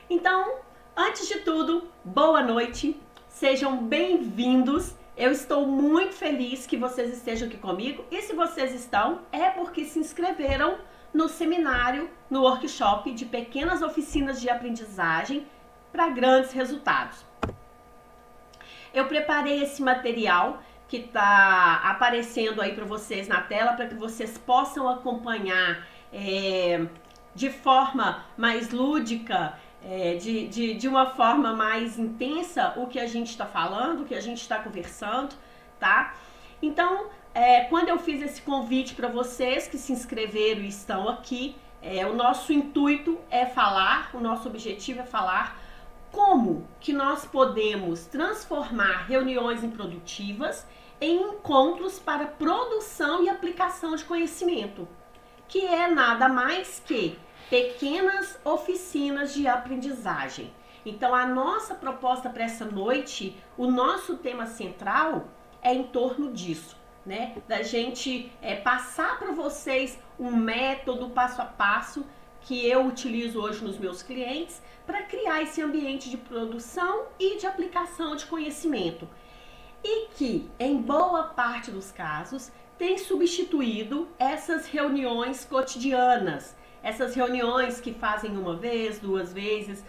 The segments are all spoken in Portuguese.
Então, antes de tudo, boa noite, sejam bem-vindos. Eu estou muito feliz que vocês estejam aqui comigo e se vocês estão, é porque se inscreveram no seminário, no workshop de pequenas oficinas de aprendizagem para grandes resultados. Eu preparei esse material que está aparecendo aí para vocês na tela, para que vocês possam acompanhar de forma mais lúdica, de uma forma mais intensa o que a gente está falando, o que a gente está conversando, tá? Então, quando eu fiz esse convite para vocês que se inscreveram e estão aqui, o nosso intuito é falar, o nosso objetivo é falar como que nós podemos transformar reuniões improdutivas em encontros para produção e aplicação de conhecimento, que é nada mais que pequenas oficinas de aprendizagem. Então, a nossa proposta para essa noite, o nosso tema central é em torno disso, né? Da gente passar para vocês um método passo a passo que eu utilizo hoje nos meus clientes para criar esse ambiente de produção e de aplicação de conhecimento. E que, em boa parte dos casos, tem substituído essas reuniões cotidianas, essas reuniões que fazem uma vez, duas vezes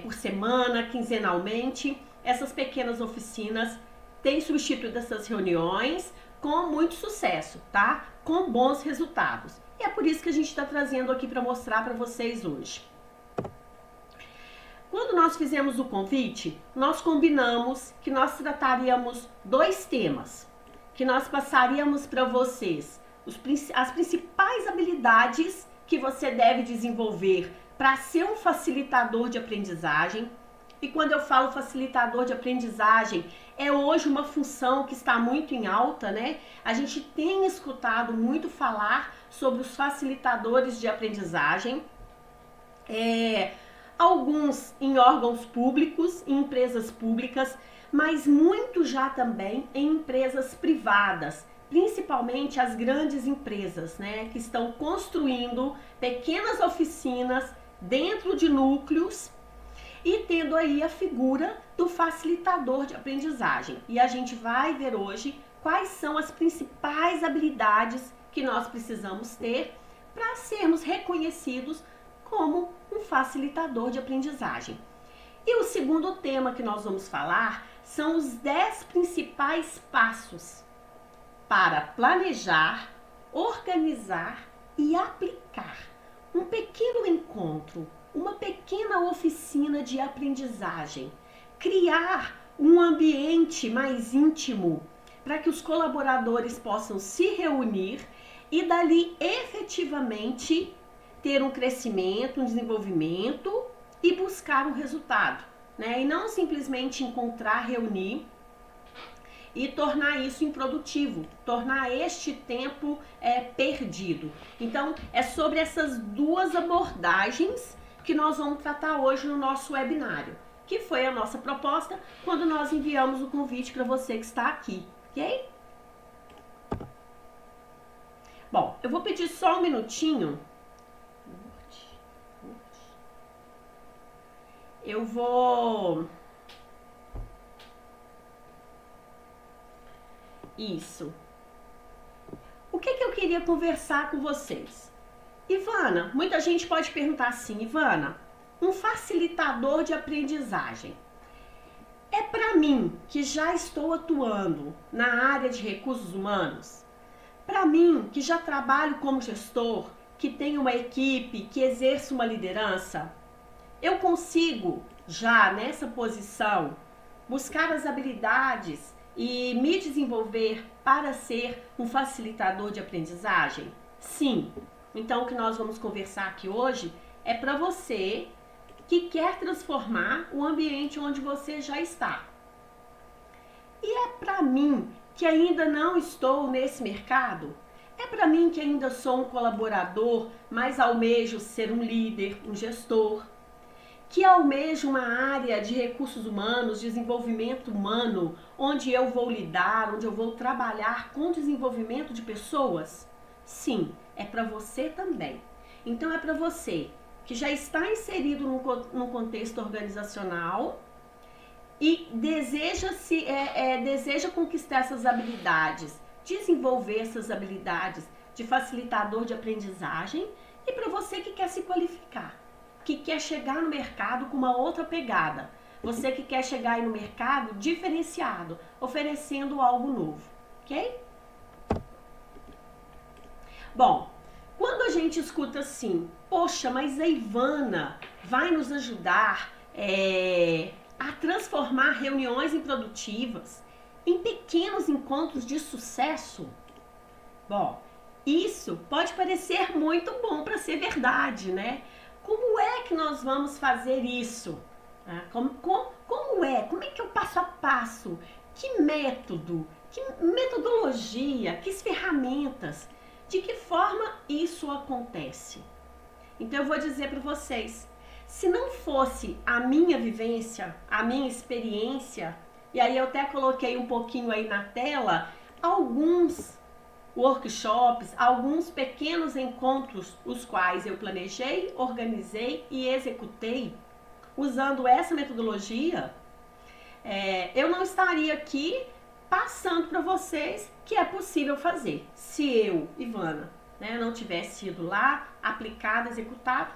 por semana, quinzenalmente. Essas pequenas oficinas têm substituído essas reuniões com muito sucesso, tá? Com bons resultados. E é por isso que a gente está trazendo aqui para mostrar para vocês hoje. Quando nós fizemos o convite, nós combinamos que nós trataríamos dois temas, que nós passaríamos para vocês as principais habilidades que você deve desenvolver para ser um facilitador de aprendizagem. E quando eu falo facilitador de aprendizagem, é hoje uma função que está muito em alta, né? A gente tem escutado muito falar sobre os facilitadores de aprendizagem, alguns em órgãos públicos, em empresas públicas, mas muito já também em empresas privadas, principalmente as grandes empresas, né, que estão construindo pequenas oficinas dentro de núcleos e tendo aí a figura do facilitador de aprendizagem. E a gente vai ver hoje quais são as principais habilidades que nós precisamos ter para sermos reconhecidos como um facilitador de aprendizagem. E o segundo tema que nós vamos falar são os 10 principais passos para planejar, organizar e aplicar um pequeno encontro, uma pequena oficina de aprendizagem, criar um ambiente mais íntimo para que os colaboradores possam se reunir e dali efetivamente ter um crescimento, um desenvolvimento e buscar um resultado, né? E não simplesmente encontrar, reunir e tornar isso improdutivo, tornar este tempo perdido. Então, é sobre essas duas abordagens que nós vamos tratar hoje no nosso webinário, que foi a nossa proposta quando nós enviamos o convite para você que está aqui, ok? Bom, eu vou pedir só um minutinho. Eu vou... Isso. O que eu queria conversar com vocês? Ivana, muita gente pode perguntar assim, Ivana, um facilitador de aprendizagem é para mim que já estou atuando na área de recursos humanos? Para mim que já trabalho como gestor, que tenho uma equipe, que exerço uma liderança? Eu consigo, já nessa posição, buscar as habilidades e me desenvolver para ser um facilitador de aprendizagem? Sim. Então, o que nós vamos conversar aqui hoje é para você que quer transformar o ambiente onde você já está. E é para mim que ainda não estou nesse mercado? É para mim que ainda sou um colaborador, mas almejo ser um líder, um gestor? Que almejo uma área de recursos humanos, desenvolvimento humano, onde eu vou lidar, onde eu vou trabalhar com desenvolvimento de pessoas? Sim, é para você também. Então é para você que já está inserido num contexto organizacional e deseja conquistar essas habilidades, desenvolver essas habilidades de facilitador de aprendizagem, e para você que quer se qualificar, que quer chegar no mercado com uma outra pegada, você que quer chegar aí no mercado diferenciado, oferecendo algo novo, ok? Bom, quando a gente escuta assim, poxa, mas a Ivana vai nos ajudar a transformar reuniões improdutivas em pequenos encontros de sucesso. Bom, isso pode parecer muito bom para ser verdade, né? Como é que nós vamos fazer isso? Como é que é o passo a passo? Que método? Que metodologia? Que ferramentas? De que forma isso acontece? Então eu vou dizer para vocês, se não fosse a minha vivência, a minha experiência, e aí eu até coloquei um pouquinho aí na tela, alguns workshops, alguns pequenos encontros, os quais eu planejei, organizei e executei, usando essa metodologia, eu não estaria aqui passando para vocês que é possível fazer. Se eu, Ivana, não tivesse ido lá, aplicado, executado,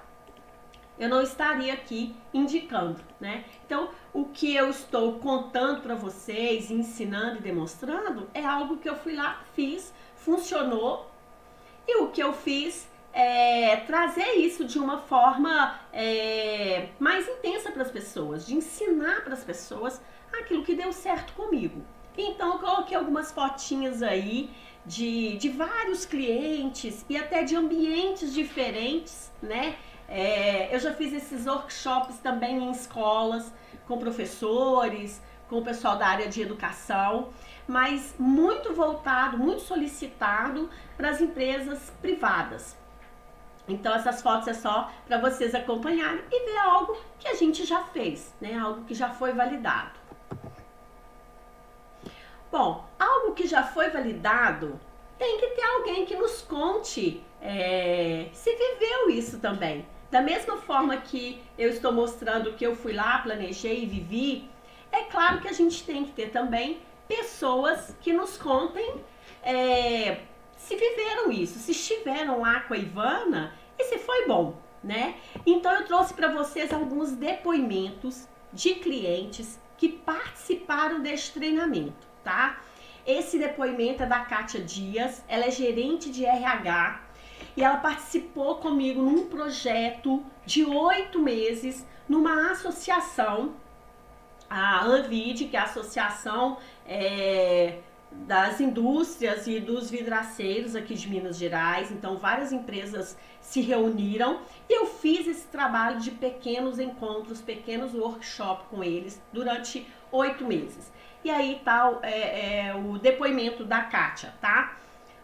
eu não estaria aqui indicando, né? Então, o que eu estou contando para vocês, ensinando e demonstrando, é algo que eu fui lá, fiz, funcionou, e o que eu fiz é trazer isso de uma forma mais intensa para as pessoas, de ensinar para as pessoas aquilo que deu certo comigo. Então, eu coloquei algumas fotinhas aí de vários clientes e até de ambientes diferentes, né? Eu já fiz esses workshops também em escolas, com professores, com o pessoal da área de educação, mas muito voltado, muito solicitado para as empresas privadas. Então essas fotos é só para vocês acompanharem e ver algo que a gente já fez, né? Algo que já foi validado. Bom, algo que já foi validado, tem que ter alguém que nos conte se viveu isso também. Da mesma forma que eu estou mostrando que eu fui lá, planejei e vivi, é claro que a gente tem que ter também pessoas que nos contem se viveram isso, se estiveram lá com a Ivana e se foi bom, né? Então eu trouxe para vocês alguns depoimentos de clientes que participaram deste treinamento, tá? Esse depoimento é da Kátia Dias, ela é gerente de RH e ela participou comigo num projeto de 8 meses numa associação, a ANVID, que é a Associação das Indústrias e dos Vidraceiros aqui de Minas Gerais. Então várias empresas se reuniram e eu fiz esse trabalho de pequenos encontros, pequenos workshops com eles durante 8 meses. E aí tá o depoimento da Kátia, tá?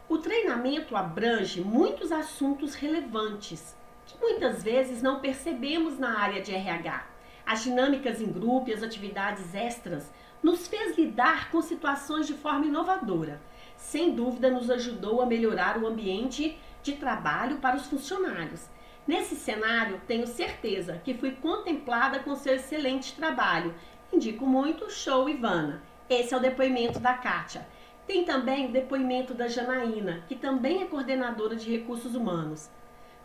O treinamento abrange muitos assuntos relevantes que muitas vezes não percebemos na área de RH. As dinâmicas em grupo e as atividades extras nos fez lidar com situações de forma inovadora. Sem dúvida, nos ajudou a melhorar o ambiente de trabalho para os funcionários. Nesse cenário, tenho certeza que fui contemplada com seu excelente trabalho. Indico muito, show Ivana. Esse é o depoimento da Kátia. Tem também o depoimento da Janaína, que também é coordenadora de recursos humanos.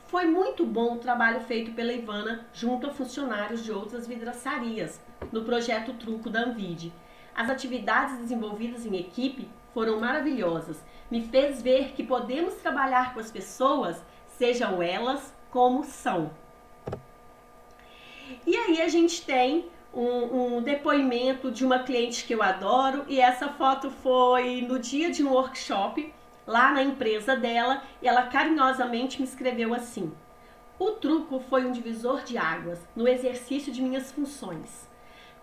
Foi muito bom o trabalho feito pela Ivana junto a funcionários de outras vidraçarias, no projeto Truco da Anvide. As atividades desenvolvidas em equipe foram maravilhosas. Me fez ver que podemos trabalhar com as pessoas, sejam elas como são. E aí a gente tem um depoimento de uma cliente que eu adoro, e essa foto foi no dia de um workshop lá na empresa dela, e ela carinhosamente me escreveu assim: o truco foi um divisor de águas no exercício de minhas funções.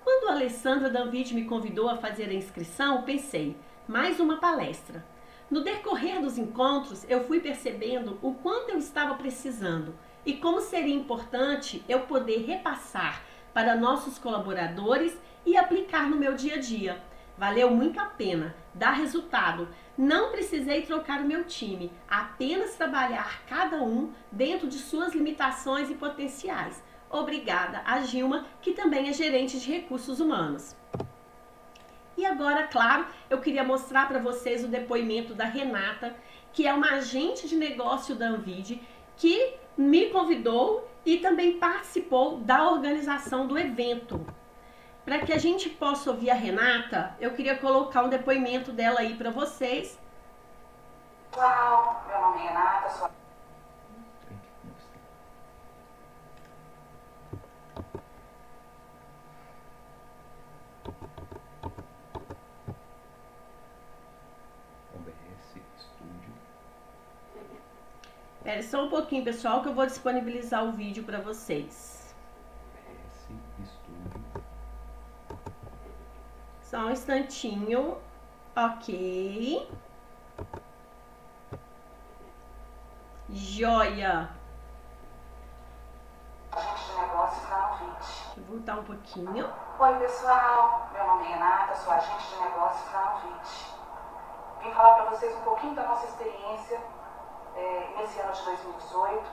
Quando a Alessandra Danvide me convidou a fazer a inscrição, pensei, mais uma palestra. No decorrer dos encontros, eu fui percebendo o quanto eu estava precisando e como seria importante eu poder repassar para nossos colaboradores e aplicar no meu dia a dia. Valeu muito a pena, dá resultado, Não precisei trocar o meu time, apenas trabalhar cada um dentro de suas limitações e potenciais. Obrigada a Gilma, que também é gerente de recursos humanos. E agora, claro, eu queria mostrar para vocês o depoimento da Renata, que é uma agente de negócio da Anvide, que me convidou e também participou da organização do evento. Para que a gente possa ouvir a Renata, eu queria colocar um depoimento dela aí para vocês. Olá, meu nome é Renata, sou... OBS Studio. Espera só um pouquinho, pessoal, que eu vou disponibilizar o vídeo para vocês. OBS Studio. Só um instantinho. Ok. Joia. Agente de negócios da Anvide. Vou voltar um pouquinho. Oi, pessoal, meu nome é Renata, sou agente de negócios da Anvide. Vim falar para vocês um pouquinho da nossa experiência nesse ano de 2018.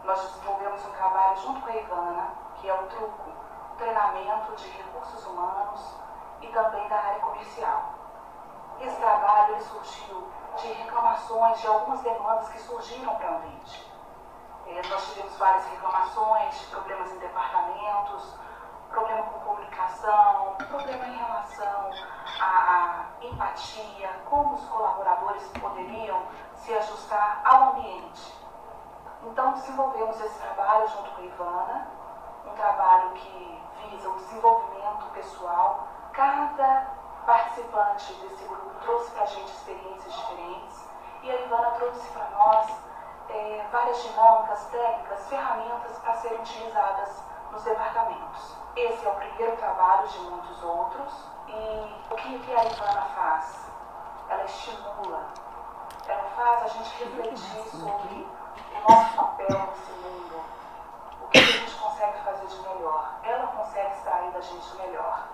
Nós desenvolvemos um trabalho junto com a Ivana, que é o Truco, treinamento de recursos humanos e também da área comercial. Esse trabalho ele surgiu de reclamações de algumas demandas que surgiram para a Anvide. Nós tivemos várias reclamações de problemas em departamentos, problema com comunicação, problema em relação à empatia, como os colaboradores poderiam se ajustar ao ambiente. Então desenvolvemos esse trabalho junto com a Ivana, um trabalho que visa o desenvolvimento pessoal. Cada participante desse grupo trouxe para a gente experiências diferentes e a Ivana trouxe para nós várias dinâmicas, técnicas, ferramentas para serem utilizadas nos departamentos. Esse é o primeiro trabalho de muitos outros e o que a Ivana faz? Ela estimula, ela faz a gente refletir sobre o nosso papel nesse mundo, o que a gente consegue fazer de melhor. Ela consegue extrair da gente o melhor.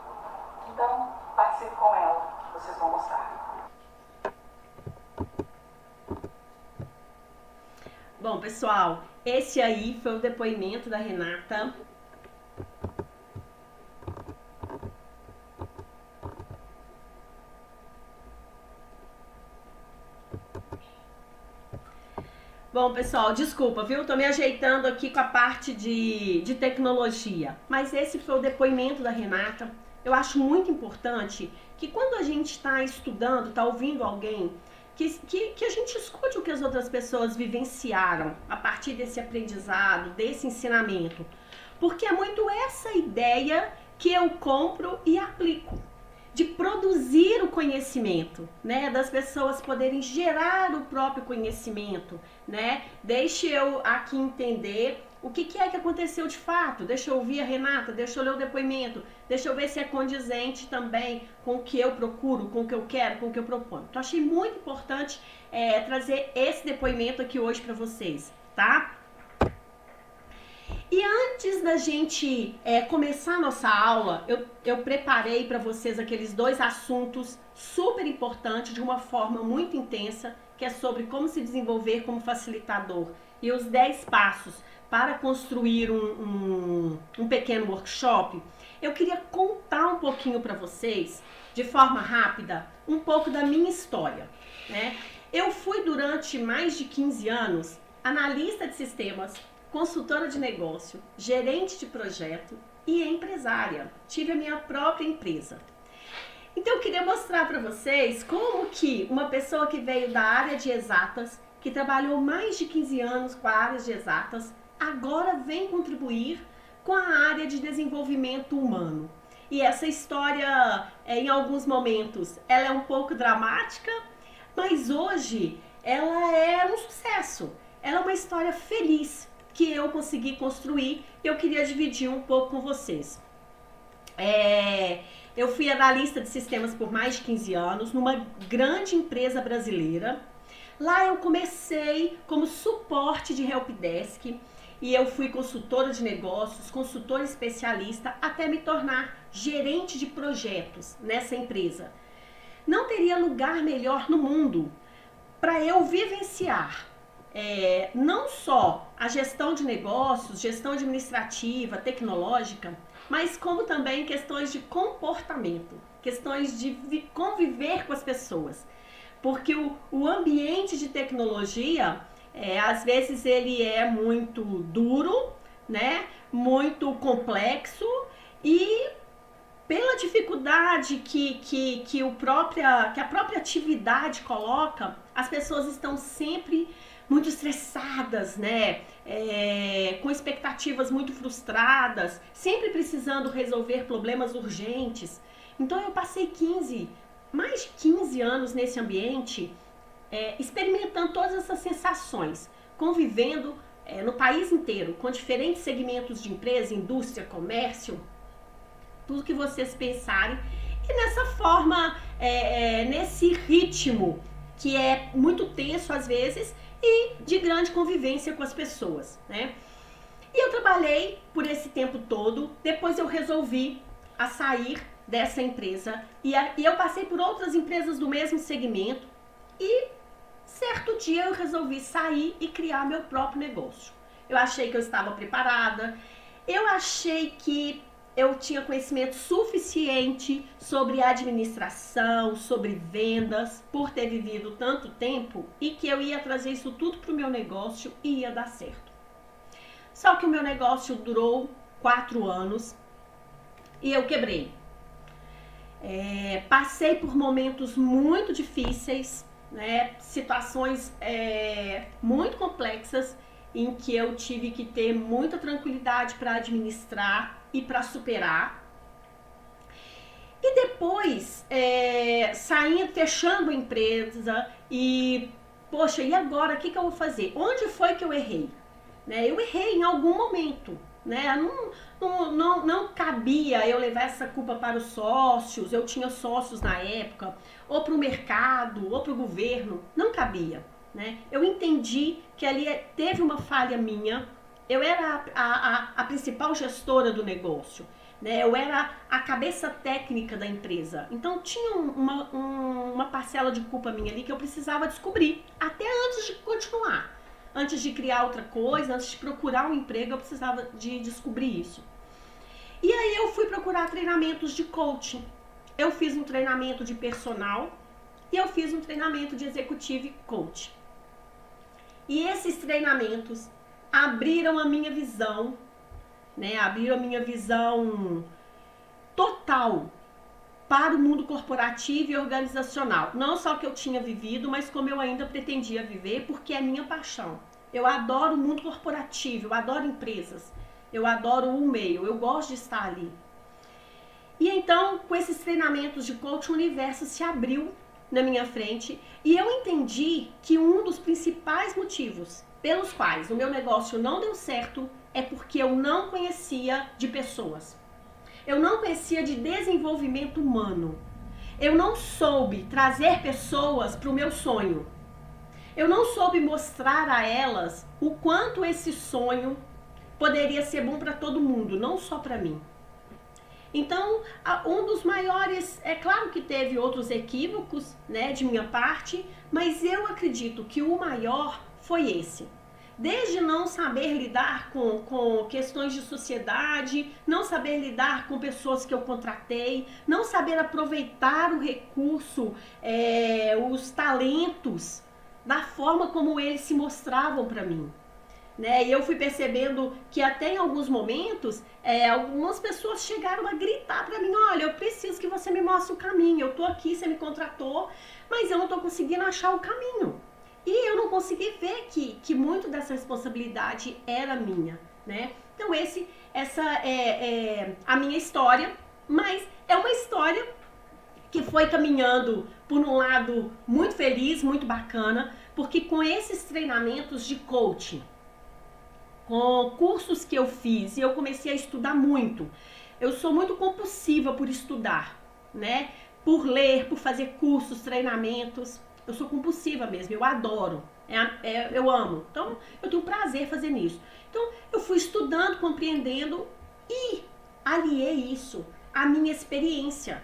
Então, participe com ela, vocês vão gostar. Bom, pessoal, esse aí foi o depoimento da Renata. Bom, pessoal, desculpa, viu? Tô me ajeitando aqui com a parte de tecnologia. Mas esse foi o depoimento da Renata. Eu acho muito importante que quando a gente está estudando, está ouvindo alguém, que a gente escute o que as outras pessoas vivenciaram a partir desse aprendizado, desse ensinamento. Porque é muito essa ideia que eu compro e aplico. De produzir o conhecimento, né? Das pessoas poderem gerar o próprio conhecimento, né? Deixa eu aqui entender o que é que aconteceu de fato. Deixa eu ouvir a Renata, deixa eu ler o depoimento, deixa eu ver se é condizente também com o que eu procuro, com o que eu quero, com o que eu proponho. Então, achei muito importante trazer esse depoimento aqui hoje para vocês, tá? E antes da gente começar a nossa aula, eu preparei para vocês aqueles dois assuntos super importantes de uma forma muito intensa, que é sobre como se desenvolver como facilitador e os 10 passos para construir um pequeno workshop. Eu queria contar um pouquinho para vocês, de forma rápida, um pouco da minha história, né? Eu fui durante mais de 15 anos analista de sistemas, consultora de negócio, gerente de projeto e empresária. Tive a minha própria empresa. Então eu queria mostrar para vocês como que uma pessoa que veio da área de exatas, que trabalhou mais de 15 anos com a área de exatas, agora vem contribuir com a área de desenvolvimento humano. E essa história, em alguns momentos, ela é um pouco dramática, mas hoje ela é um sucesso. Ela é uma história feliz que eu consegui construir e eu queria dividir um pouco com vocês. Eu fui analista de sistemas por mais de 15 anos numa grande empresa brasileira. Lá eu comecei como suporte de helpdesk e eu fui consultora de negócios, consultora especialista, até me tornar gerente de projetos nessa empresa. não teria lugar melhor no mundo para eu vivenciar não só a gestão de negócios, gestão administrativa, tecnológica, mas como também questões de comportamento, questões de conviver com as pessoas. Porque o ambiente de tecnologia, às vezes ele é muito duro, né? Muito complexo, e pela dificuldade que a própria atividade coloca, as pessoas estão sempre muito estressadas, né? Com expectativas muito frustradas, sempre precisando resolver problemas urgentes. Então eu passei mais de 15 anos nesse ambiente, experimentando todas essas sensações, convivendo no país inteiro, com diferentes segmentos de empresa, indústria, comércio, tudo que vocês pensarem, e nessa forma, nesse ritmo que é muito tenso às vezes e de grande convivência com as pessoas, né? E eu trabalhei por esse tempo todo, depois eu resolvi sair dessa empresa e eu passei por outras empresas do mesmo segmento e certo dia eu resolvi sair e criar meu próprio negócio. Eu achei que eu estava preparada, eu achei que eu tinha conhecimento suficiente sobre administração, sobre vendas, por ter vivido tanto tempo, e que eu ia trazer isso tudo para o meu negócio e ia dar certo. Só que o meu negócio durou 4 anos e eu quebrei. Passei por momentos muito difíceis, né, situações muito complexas, em que eu tive que ter muita tranquilidade para administrar e para superar. E depois, saindo, fechando a empresa e, poxa, e agora o que eu vou fazer? Onde foi que eu errei? Né? Eu errei em algum momento, né? Não cabia eu levar essa culpa para os sócios, eu tinha sócios na época, ou para o mercado, ou para o governo, não cabia. Né? Eu entendi que ali teve uma falha minha, eu era a principal gestora do negócio, né? Eu era a cabeça técnica da empresa, então tinha uma parcela de culpa minha ali que eu precisava descobrir, até antes de continuar, antes de criar outra coisa, antes de procurar um emprego, eu precisava de descobrir isso. E aí eu fui procurar treinamentos de coaching, eu fiz um treinamento de personal e eu fiz um treinamento de executive coach. E esses treinamentos abriram a minha visão, né? Abriram a minha visão total para o mundo corporativo e organizacional. Não só que eu tinha vivido, mas como eu ainda pretendia viver, porque é minha paixão. Eu adoro o mundo corporativo, eu adoro empresas, eu adoro o meio, eu gosto de estar ali. E então, com esses treinamentos de coaching, o universo se abriu na minha frente e eu entendi que um dos principais motivos pelos quais o meu negócio não deu certo é porque eu não conhecia de pessoas. Eu não conhecia de desenvolvimento humano. Eu não soube trazer pessoas para o meu sonho. Eu não soube mostrar a elas o quanto esse sonho poderia ser bom para todo mundo, não só para mim. Então, um dos maiores, é claro que teve outros equívocos, né, de minha parte, mas eu acredito que o maior foi esse. Desde não saber lidar com questões de sociedade, não saber lidar com pessoas que eu contratei, não saber aproveitar o recurso, os talentos, da forma como eles se mostravam para mim. Né? E eu fui percebendo que até em alguns momentos, algumas pessoas chegaram a gritar para mim, olha, eu preciso que você me mostre o caminho, eu tô aqui, você me contratou, mas eu não tô conseguindo achar o caminho. E eu não consegui ver que muito dessa responsabilidade era minha, né? Então essa é a minha história, mas é uma história que foi caminhando por um lado muito feliz, muito bacana, porque com esses treinamentos de coaching, com cursos que eu fiz, e eu comecei a estudar muito. Eu sou muito compulsiva por estudar, né? Por ler, por fazer cursos, treinamentos. Eu sou compulsiva mesmo, eu adoro, eu amo. Então, eu tenho prazer fazer nisso. Então, eu fui estudando, compreendendo e aliei isso à minha experiência.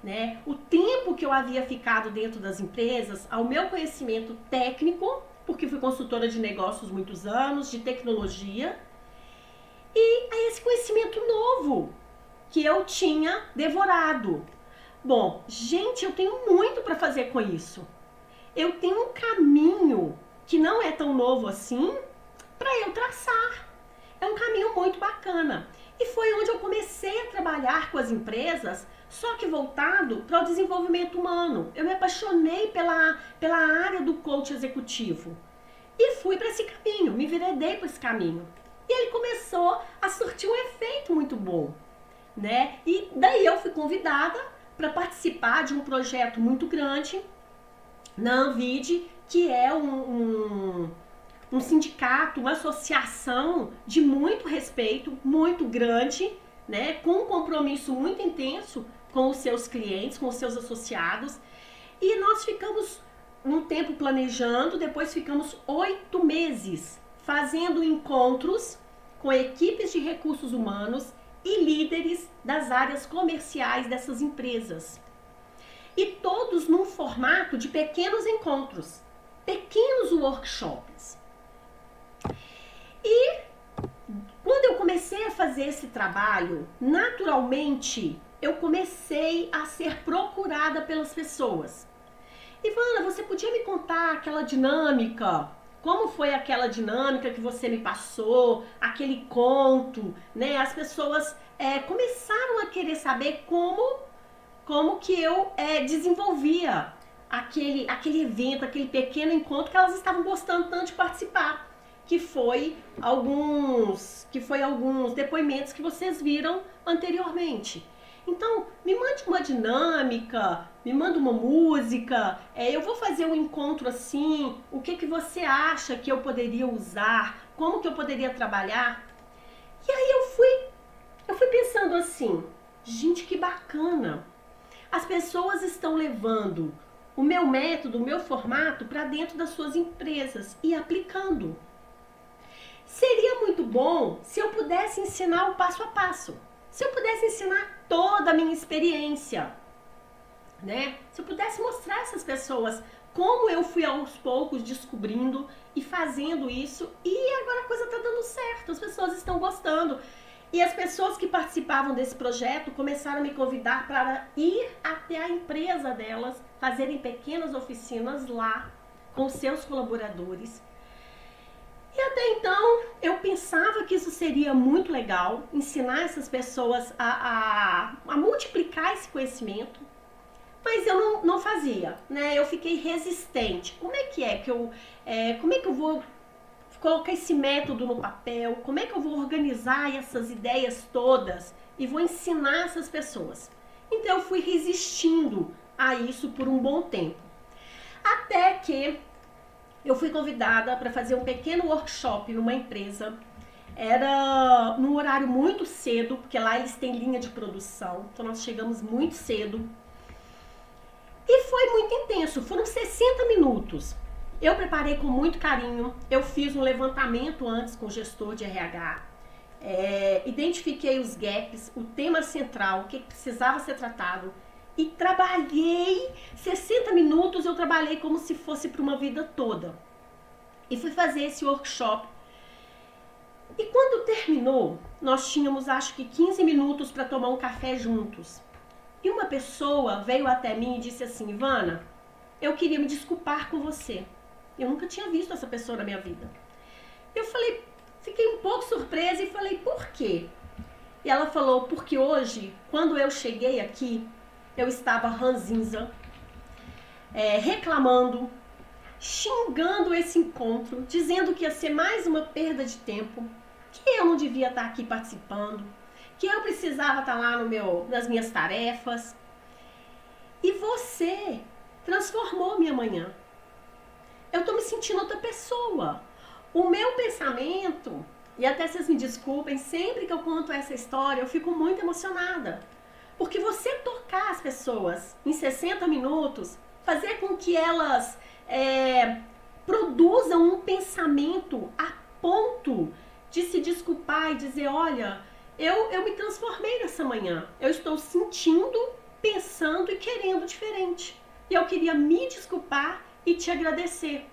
né? O tempo que eu havia ficado dentro das empresas, ao meu conhecimento técnico, porque fui consultora de negócios muitos anos, de tecnologia, e a esse conhecimento novo que eu tinha devorado. Bom, gente, eu tenho muito para fazer com isso. Eu tenho um caminho que não é tão novo assim para eu traçar. É um caminho muito bacana. E foi onde eu comecei a trabalhar com as empresas, só que voltado para o desenvolvimento humano. Eu me apaixonei pela área do coach executivo. E fui para esse caminho, me enveredei para esse caminho. E ele começou a surtir um efeito muito bom, né? E daí eu fui convidada para participar de um projeto muito grande na Anvide, que é um sindicato, uma associação de muito respeito, muito grande, né? Com um compromisso muito intenso com os seus clientes, com os seus associados. E nós ficamos um tempo planejando, depois ficamos 8 meses fazendo encontros com equipes de recursos humanos e líderes das áreas comerciais dessas empresas. E todos num formato de pequenos encontros, pequenos workshops. E quando eu comecei a fazer esse trabalho, naturalmente eu comecei a ser procurada pelas pessoas. Ivana, você podia me contar aquela dinâmica? Como foi aquela dinâmica que você me passou? Aquele conto, né? As pessoas começaram a querer saber como que eu desenvolvia aquele evento, aquele pequeno encontro que elas estavam gostando tanto de participar. Que foi alguns depoimentos que vocês viram anteriormente. Então, me mande uma dinâmica, me manda uma música, eu vou fazer um encontro assim, o que você acha que eu poderia usar, como que eu poderia trabalhar? E aí eu fui pensando assim, gente, que bacana, as pessoas estão levando o meu método, o meu formato para dentro das suas empresas e aplicando. Seria muito bom se eu pudesse ensinar o passo a passo. Se eu pudesse ensinar toda a minha experiência, né? Se eu pudesse mostrar a essas pessoas como eu fui aos poucos descobrindo e fazendo isso, e agora a coisa está dando certo, as pessoas estão gostando. E as pessoas que participavam desse projeto começaram a me convidar para ir até a empresa delas, fazerem pequenas oficinas lá com seus colaboradores. E até então eu pensava que isso seria muito legal, ensinar essas pessoas a multiplicar esse conhecimento, mas eu não fazia, né? Eu fiquei resistente. Como é que eu vou colocar esse método no papel? Como é que eu vou organizar essas ideias todas e vou ensinar essas pessoas? Então eu fui resistindo a isso por um bom tempo. Até que eu fui convidada para fazer um pequeno workshop numa empresa. Era num horário muito cedo, porque lá eles têm linha de produção. Então nós chegamos muito cedo. E foi muito intenso, foram 60 minutos. Eu preparei com muito carinho, eu fiz um levantamento antes com o gestor de RH. Identifiquei os gaps, o tema central, o que precisava ser tratado. E trabalhei 60 minutos, eu trabalhei como se fosse para uma vida toda. E fui fazer esse workshop. E quando terminou, nós tínhamos acho que 15 minutos para tomar um café juntos. E uma pessoa veio até mim e disse assim, Ivana, eu queria me desculpar com você. Eu nunca tinha visto essa pessoa na minha vida. Eu falei, fiquei um pouco surpresa e falei, por quê? E ela falou, porque hoje, quando eu cheguei aqui, eu estava ranzinza, reclamando, xingando esse encontro, dizendo que ia ser mais uma perda de tempo, que eu não devia estar aqui participando, que eu precisava estar lá nas minhas tarefas. E você transformou minha manhã. Eu estou me sentindo outra pessoa. O meu pensamento, e até vocês me desculpem, sempre que eu conto essa história, eu fico muito emocionada. Porque você tocar as pessoas em 60 minutos, fazer com que elas produzam um pensamento a ponto de se desculpar e dizer, olha, eu me transformei nessa manhã. Eu estou sentindo pensando e querendo diferente. E eu queria me desculpar e te agradecer.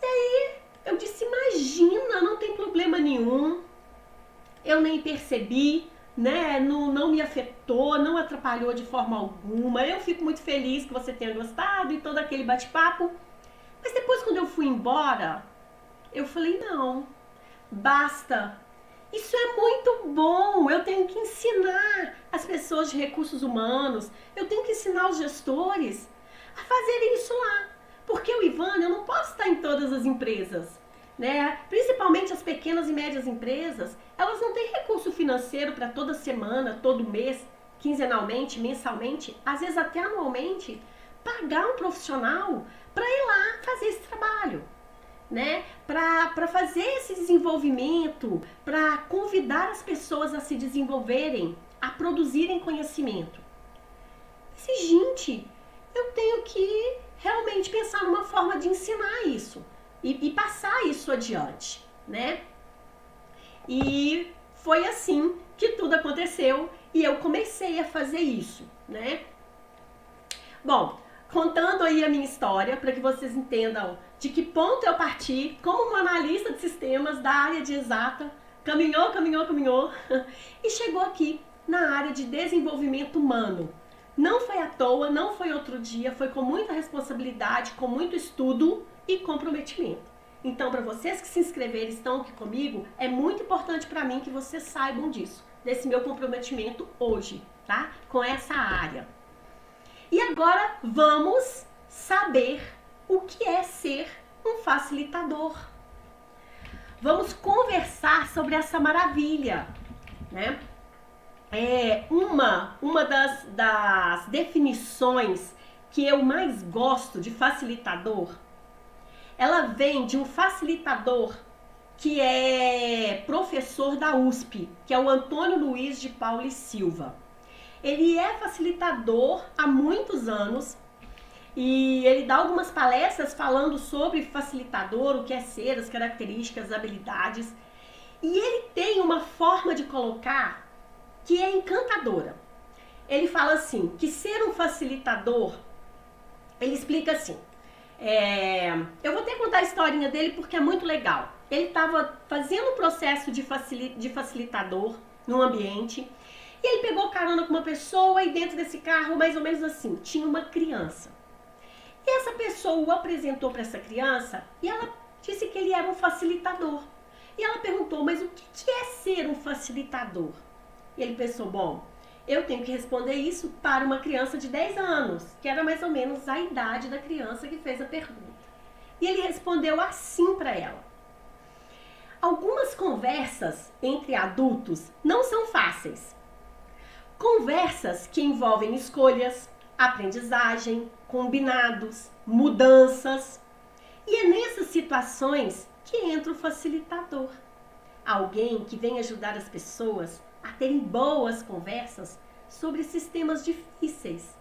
E aí eu disse, imagina, não tem problema nenhum. Eu nem percebi, né? Não me afetou, não atrapalhou de forma alguma. Eu fico muito feliz que você tenha gostado e todo aquele bate-papo. Mas depois, quando eu fui embora, eu falei, não, basta. Isso é muito bom. Eu tenho que ensinar as pessoas de recursos humanos, eu tenho que ensinar os gestores a fazerem isso lá. Porque o Ivana, eu não posso estar em todas as empresas, né? Principalmente as pequenas e médias empresas, elas não têm recurso financeiro para toda semana, todo mês, quinzenalmente, mensalmente, às vezes até anualmente, pagar um profissional para ir lá fazer esse trabalho, né? Para fazer esse desenvolvimento, para convidar as pessoas a se desenvolverem, a produzirem conhecimento. Mas, gente, eu tenho que realmente pensar numa forma de ensinar isso e passar isso adiante, né? E foi assim que tudo aconteceu e eu comecei a fazer isso, né? Bom, contando aí a minha história, para que vocês entendam de que ponto eu parti como uma analista de sistemas da área de exata, caminhou e chegou aqui na área de desenvolvimento humano. Não foi à toa, não foi outro dia, foi com muita responsabilidade, com muito estudo e comprometimento. Então, para vocês que se inscreveram e estão aqui comigo, é muito importante para mim que vocês saibam disso, desse meu comprometimento hoje, tá? Com essa área. E agora vamos saber o que é ser um facilitador. Vamos conversar sobre essa maravilha, né? Uma das definições que eu mais gosto de facilitador, ela vem de um facilitador que é professor da USP, que é o Antônio Luiz de Paula e Silva. Ele é facilitador há muitos anos e ele dá algumas palestras falando sobre facilitador, o que é ser, as características, as habilidades. E ele tem uma forma de colocar que é encantadora. Ele fala assim, que ser um facilitador, ele explica assim, eu vou ter que contar a historinha dele porque é muito legal. Ele estava fazendo um processo de facilitador num ambiente e ele pegou carona com uma pessoa e dentro desse carro, mais ou menos assim, tinha uma criança. E essa pessoa o apresentou para essa criança e ela disse que ele era um facilitador. E ela perguntou, mas o que é ser um facilitador? E ele pensou, bom, eu tenho que responder isso para uma criança de 10 anos, que era mais ou menos a idade da criança que fez a pergunta. E ele respondeu assim para ela. Algumas conversas entre adultos não são fáceis. Conversas que envolvem escolhas, aprendizagem, combinados, mudanças. E é nessas situações que entra o facilitador. Alguém que vem ajudar as pessoas a terem boas conversas sobre esses temas difíceis,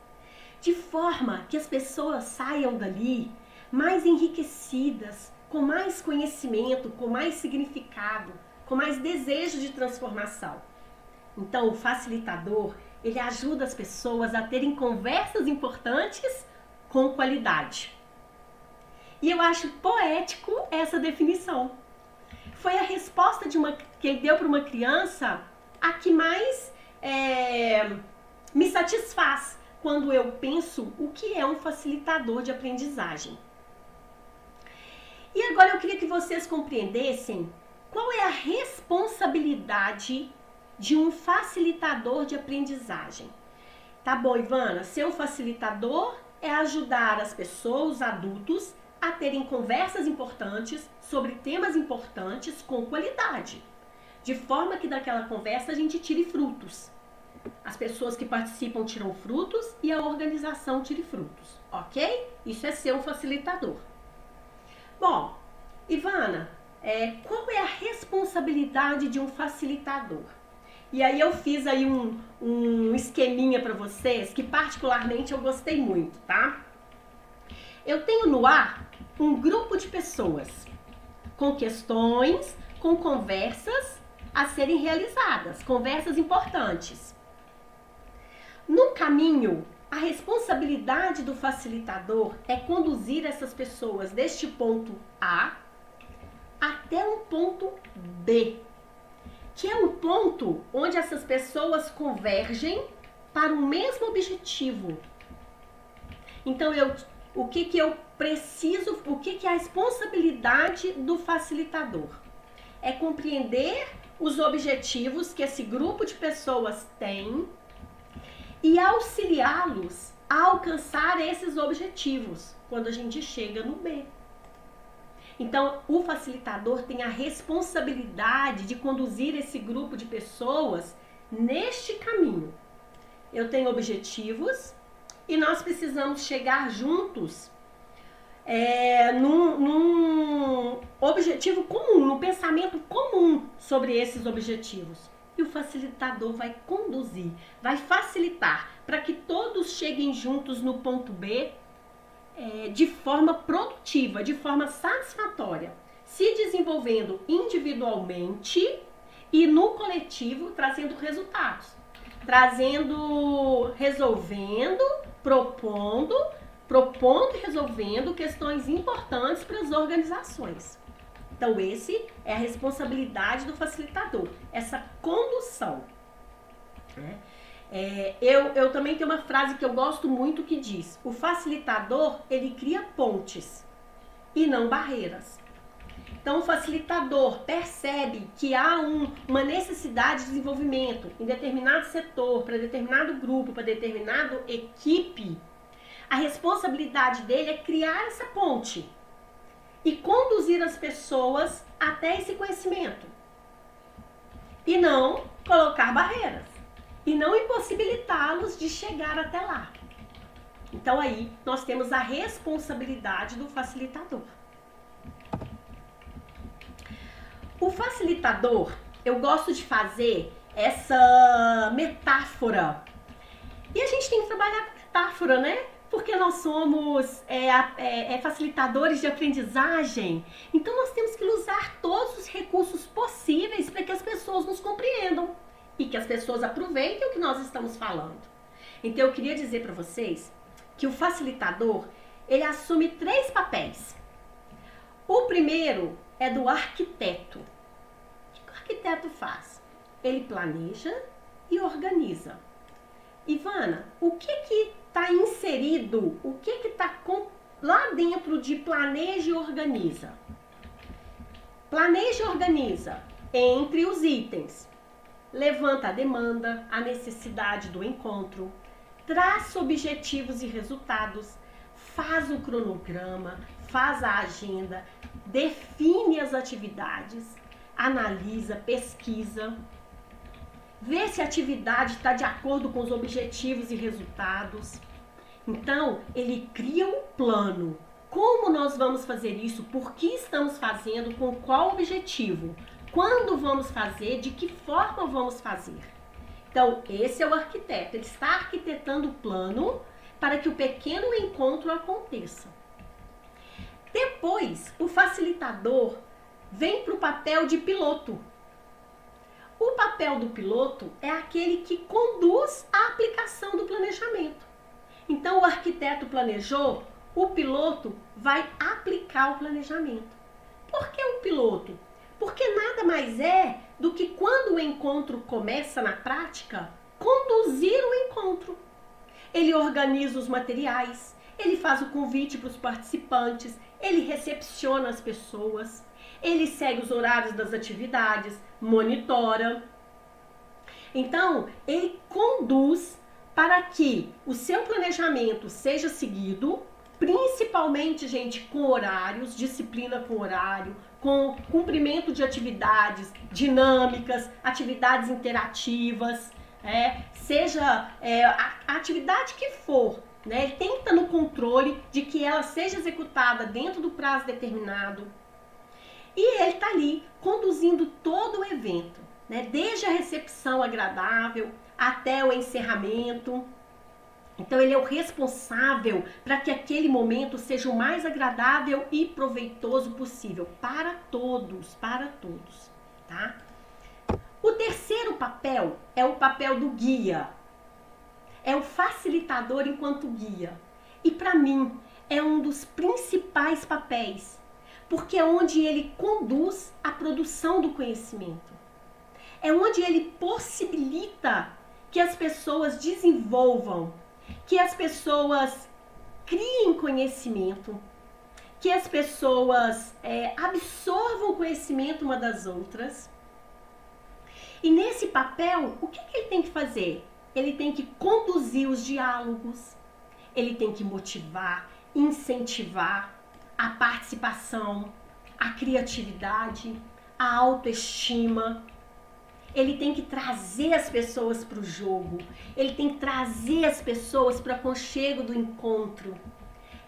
de forma que as pessoas saiam dali mais enriquecidas, com mais conhecimento, com mais significado, com mais desejo de transformação. Então, o facilitador, ele ajuda as pessoas a terem conversas importantes com qualidade. E eu acho poético essa definição. Foi a resposta que ele deu para uma criança a que mais me satisfaz quando eu penso o que é um facilitador de aprendizagem. E agora eu queria que vocês compreendessem qual é a responsabilidade de um facilitador de aprendizagem. Tá bom, Ivana, ser um facilitador é ajudar as pessoas, os adultos, a terem conversas importantes sobre temas importantes com qualidade, de forma que daquela conversa a gente tire frutos. As pessoas que participam tiram frutos e a organização tire frutos, ok? Isso é ser um facilitador. Bom, Ivana, qual é a responsabilidade de um facilitador? E aí eu fiz aí um esqueminha para vocês que particularmente eu gostei muito, tá? Eu tenho no ar um grupo de pessoas com questões, com conversas a serem realizadas, conversas importantes. No caminho, a responsabilidade do facilitador é conduzir essas pessoas deste ponto A até um ponto B, que é um ponto onde essas pessoas convergem para o mesmo objetivo. Então, o que eu preciso, o que é a responsabilidade do facilitador? É compreender os objetivos que esse grupo de pessoas tem e auxiliá-los a alcançar esses objetivos quando a gente chega no B. Então, o facilitador tem a responsabilidade de conduzir esse grupo de pessoas neste caminho. Eu tenho objetivos e nós precisamos chegar juntos num objetivo comum, num pensamento comum sobre esses objetivos. E o facilitador vai conduzir, vai facilitar para que todos cheguem juntos no ponto B de forma produtiva, de forma satisfatória, se desenvolvendo individualmente e no coletivo, trazendo resultados, resolvendo, propondo e resolvendo questões importantes para as organizações. Então, esse é a responsabilidade do facilitador, essa condução. Eu também tenho uma frase que eu gosto muito que diz: o facilitador, ele cria pontes e não barreiras. Então, o facilitador percebe que há uma necessidade de desenvolvimento em determinado setor, para determinado grupo, para determinada equipe. A responsabilidade dele é criar essa ponte e conduzir as pessoas até esse conhecimento. E não colocar barreiras. E não impossibilitá-los de chegar até lá. Então aí nós temos a responsabilidade do facilitador. O facilitador, eu gosto de fazer essa metáfora. E a gente tem que trabalhar com metáfora, né? Porque nós somos facilitadores de aprendizagem. Então nós temos que usar todos os recursos possíveis para que as pessoas nos compreendam e que as pessoas aproveitem o que nós estamos falando. Então eu queria dizer para vocês que o facilitador, ele assume 3 papéis. O primeiro é do arquiteto. O que o arquiteto faz? Ele planeja e organiza. Ivana, o que está inserido, o que está lá dentro de planeja e organiza? Planeja e organiza entre os itens. Levanta a demanda, a necessidade do encontro, traça objetivos e resultados, faz o cronograma, faz a agenda, define as atividades, analisa, pesquisa, vê se a atividade está de acordo com os objetivos e resultados. Então, ele cria um plano. Como nós vamos fazer isso? Por que estamos fazendo? Com qual objetivo? Quando vamos fazer? De que forma vamos fazer? Então, esse é o arquiteto. Ele está arquitetando o plano para que o pequeno encontro aconteça. Depois, o facilitador vem para o papel de piloto. O papel do piloto é aquele que conduz a aplicação do planejamento. Então, o arquiteto planejou, o piloto vai aplicar o planejamento. Por que o piloto? Porque nada mais é do que quando o encontro começa na prática, conduzir o encontro. Ele organiza os materiais, ele faz o convite para os participantes, ele recepciona as pessoas, ele segue os horários das atividades, monitora. Então, ele conduz para que o seu planejamento seja seguido, principalmente, gente, com horários, disciplina com horário, com cumprimento de atividades dinâmicas, atividades interativas, seja a atividade que for, né? Ele tem que estar no controle de que ela seja executada dentro do prazo determinado. E ele está ali conduzindo todo o evento, né? Desde a recepção agradável até o encerramento. Então, ele é o responsável para que aquele momento seja o mais agradável e proveitoso possível para todos, tá? O terceiro papel é o papel do guia. é o facilitador enquanto guia. E para mim é um dos principais papéis, porque é onde ele conduz a produção do conhecimento. É onde ele possibilita que as pessoas desenvolvam, que as pessoas criem conhecimento, que as pessoas absorvam o conhecimento uma das outras. E nesse papel, o que ele tem que fazer? Ele tem que conduzir os diálogos, ele tem que motivar, incentivar a participação, a criatividade, a autoestima. Ele tem que trazer as pessoas para o jogo, ele tem que trazer as pessoas para o aconchego do encontro.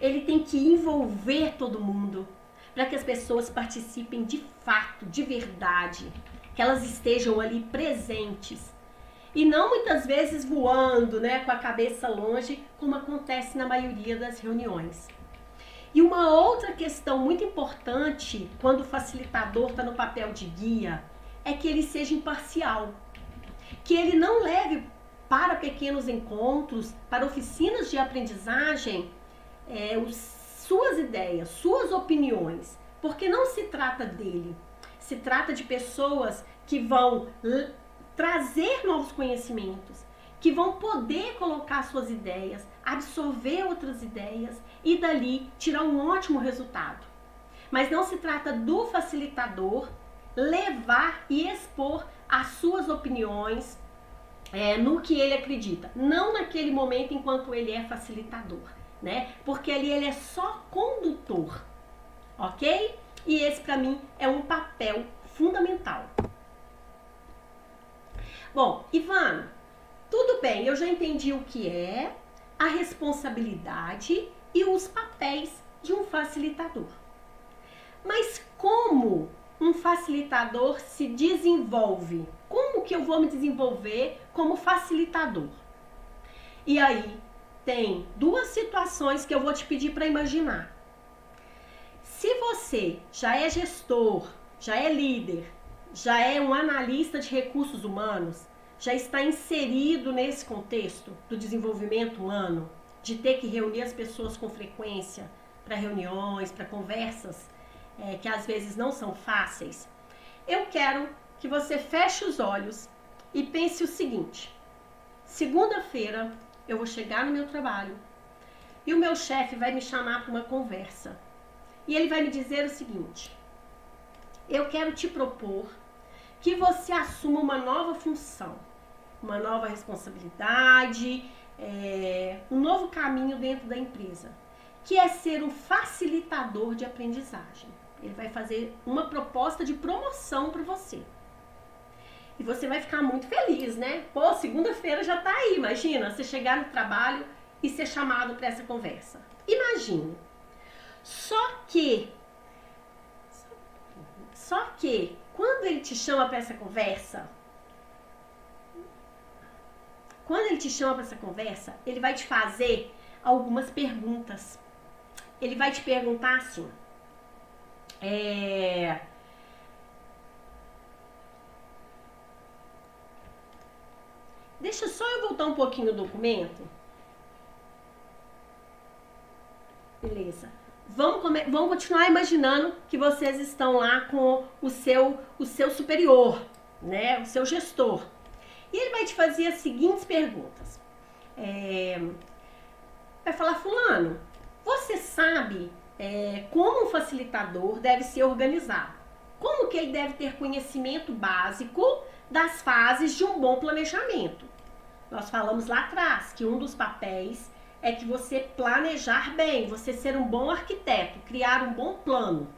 Ele tem que envolver todo mundo, para que as pessoas participem de fato, de verdade, que elas estejam ali presentes. E não muitas vezes voando, né, com a cabeça longe, como acontece na maioria das reuniões. E uma outra questão muito importante, quando o facilitador está no papel de guia, é que ele seja imparcial. Que ele não leve para pequenos encontros, para oficinas de aprendizagem, suas ideias, suas opiniões, porque não se trata dele, se trata de pessoas que vão trazer novos conhecimentos, que vão poder colocar suas ideias, absorver outras ideias e dali tirar um ótimo resultado. Mas não se trata do facilitador levar e expor as suas opiniões no que ele acredita, não naquele momento enquanto ele é facilitador, né? Porque ali ele é só condutor, ok? E esse para mim é um papel fundamental. Bom, Ivana, tudo bem, eu já entendi o que é a responsabilidade e os papéis de um facilitador. Mas como um facilitador se desenvolve? Como que eu vou me desenvolver como facilitador? E aí, tem duas situações que eu vou te pedir para imaginar. Se você já é gestor, já é líder, já é um analista de recursos humanos, já está inserido nesse contexto do desenvolvimento humano, de ter que reunir as pessoas com frequência para reuniões, para conversas que às vezes não são fáceis, eu quero que você feche os olhos e pense o seguinte: segunda-feira eu vou chegar no meu trabalho e o meu chefe vai me chamar para uma conversa. E ele vai me dizer o seguinte: eu quero te propor que você assuma uma nova função, uma nova responsabilidade, um novo caminho dentro da empresa, que é ser um facilitador de aprendizagem. Ele vai fazer uma proposta de promoção para você. E você vai ficar muito feliz, né? Pô, segunda-feira já tá aí, imagina, você chegar no trabalho e ser chamado para essa conversa. Imagine. Só que, quando ele te chama para essa conversa, ele vai te fazer algumas perguntas. Ele vai te perguntar assim, deixa só eu voltar um pouquinho no documento. Beleza. Vamos continuar imaginando que vocês estão lá com o seu superior, né? O seu gestor. E ele vai te fazer as seguintes perguntas. Vai falar: fulano, você sabe como um facilitador deve ser organizado? Como que ele deve ter conhecimento básico das fases de um bom planejamento? Nós falamos lá atrás que um dos papéis é que você planejar bem, você ser um bom arquiteto, criar um bom plano.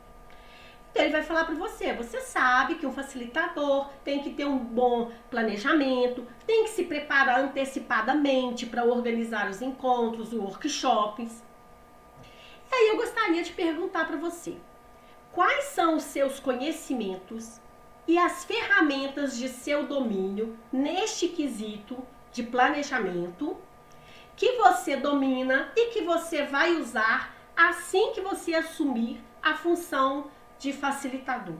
Então ele vai falar para você: você sabe que um facilitador tem que ter um bom planejamento, tem que se preparar antecipadamente para organizar os encontros, os workshops. E aí eu gostaria de perguntar para você: quais são os seus conhecimentos e as ferramentas de seu domínio neste quesito de planejamento que você domina e que você vai usar assim que você assumir a função de facilitador?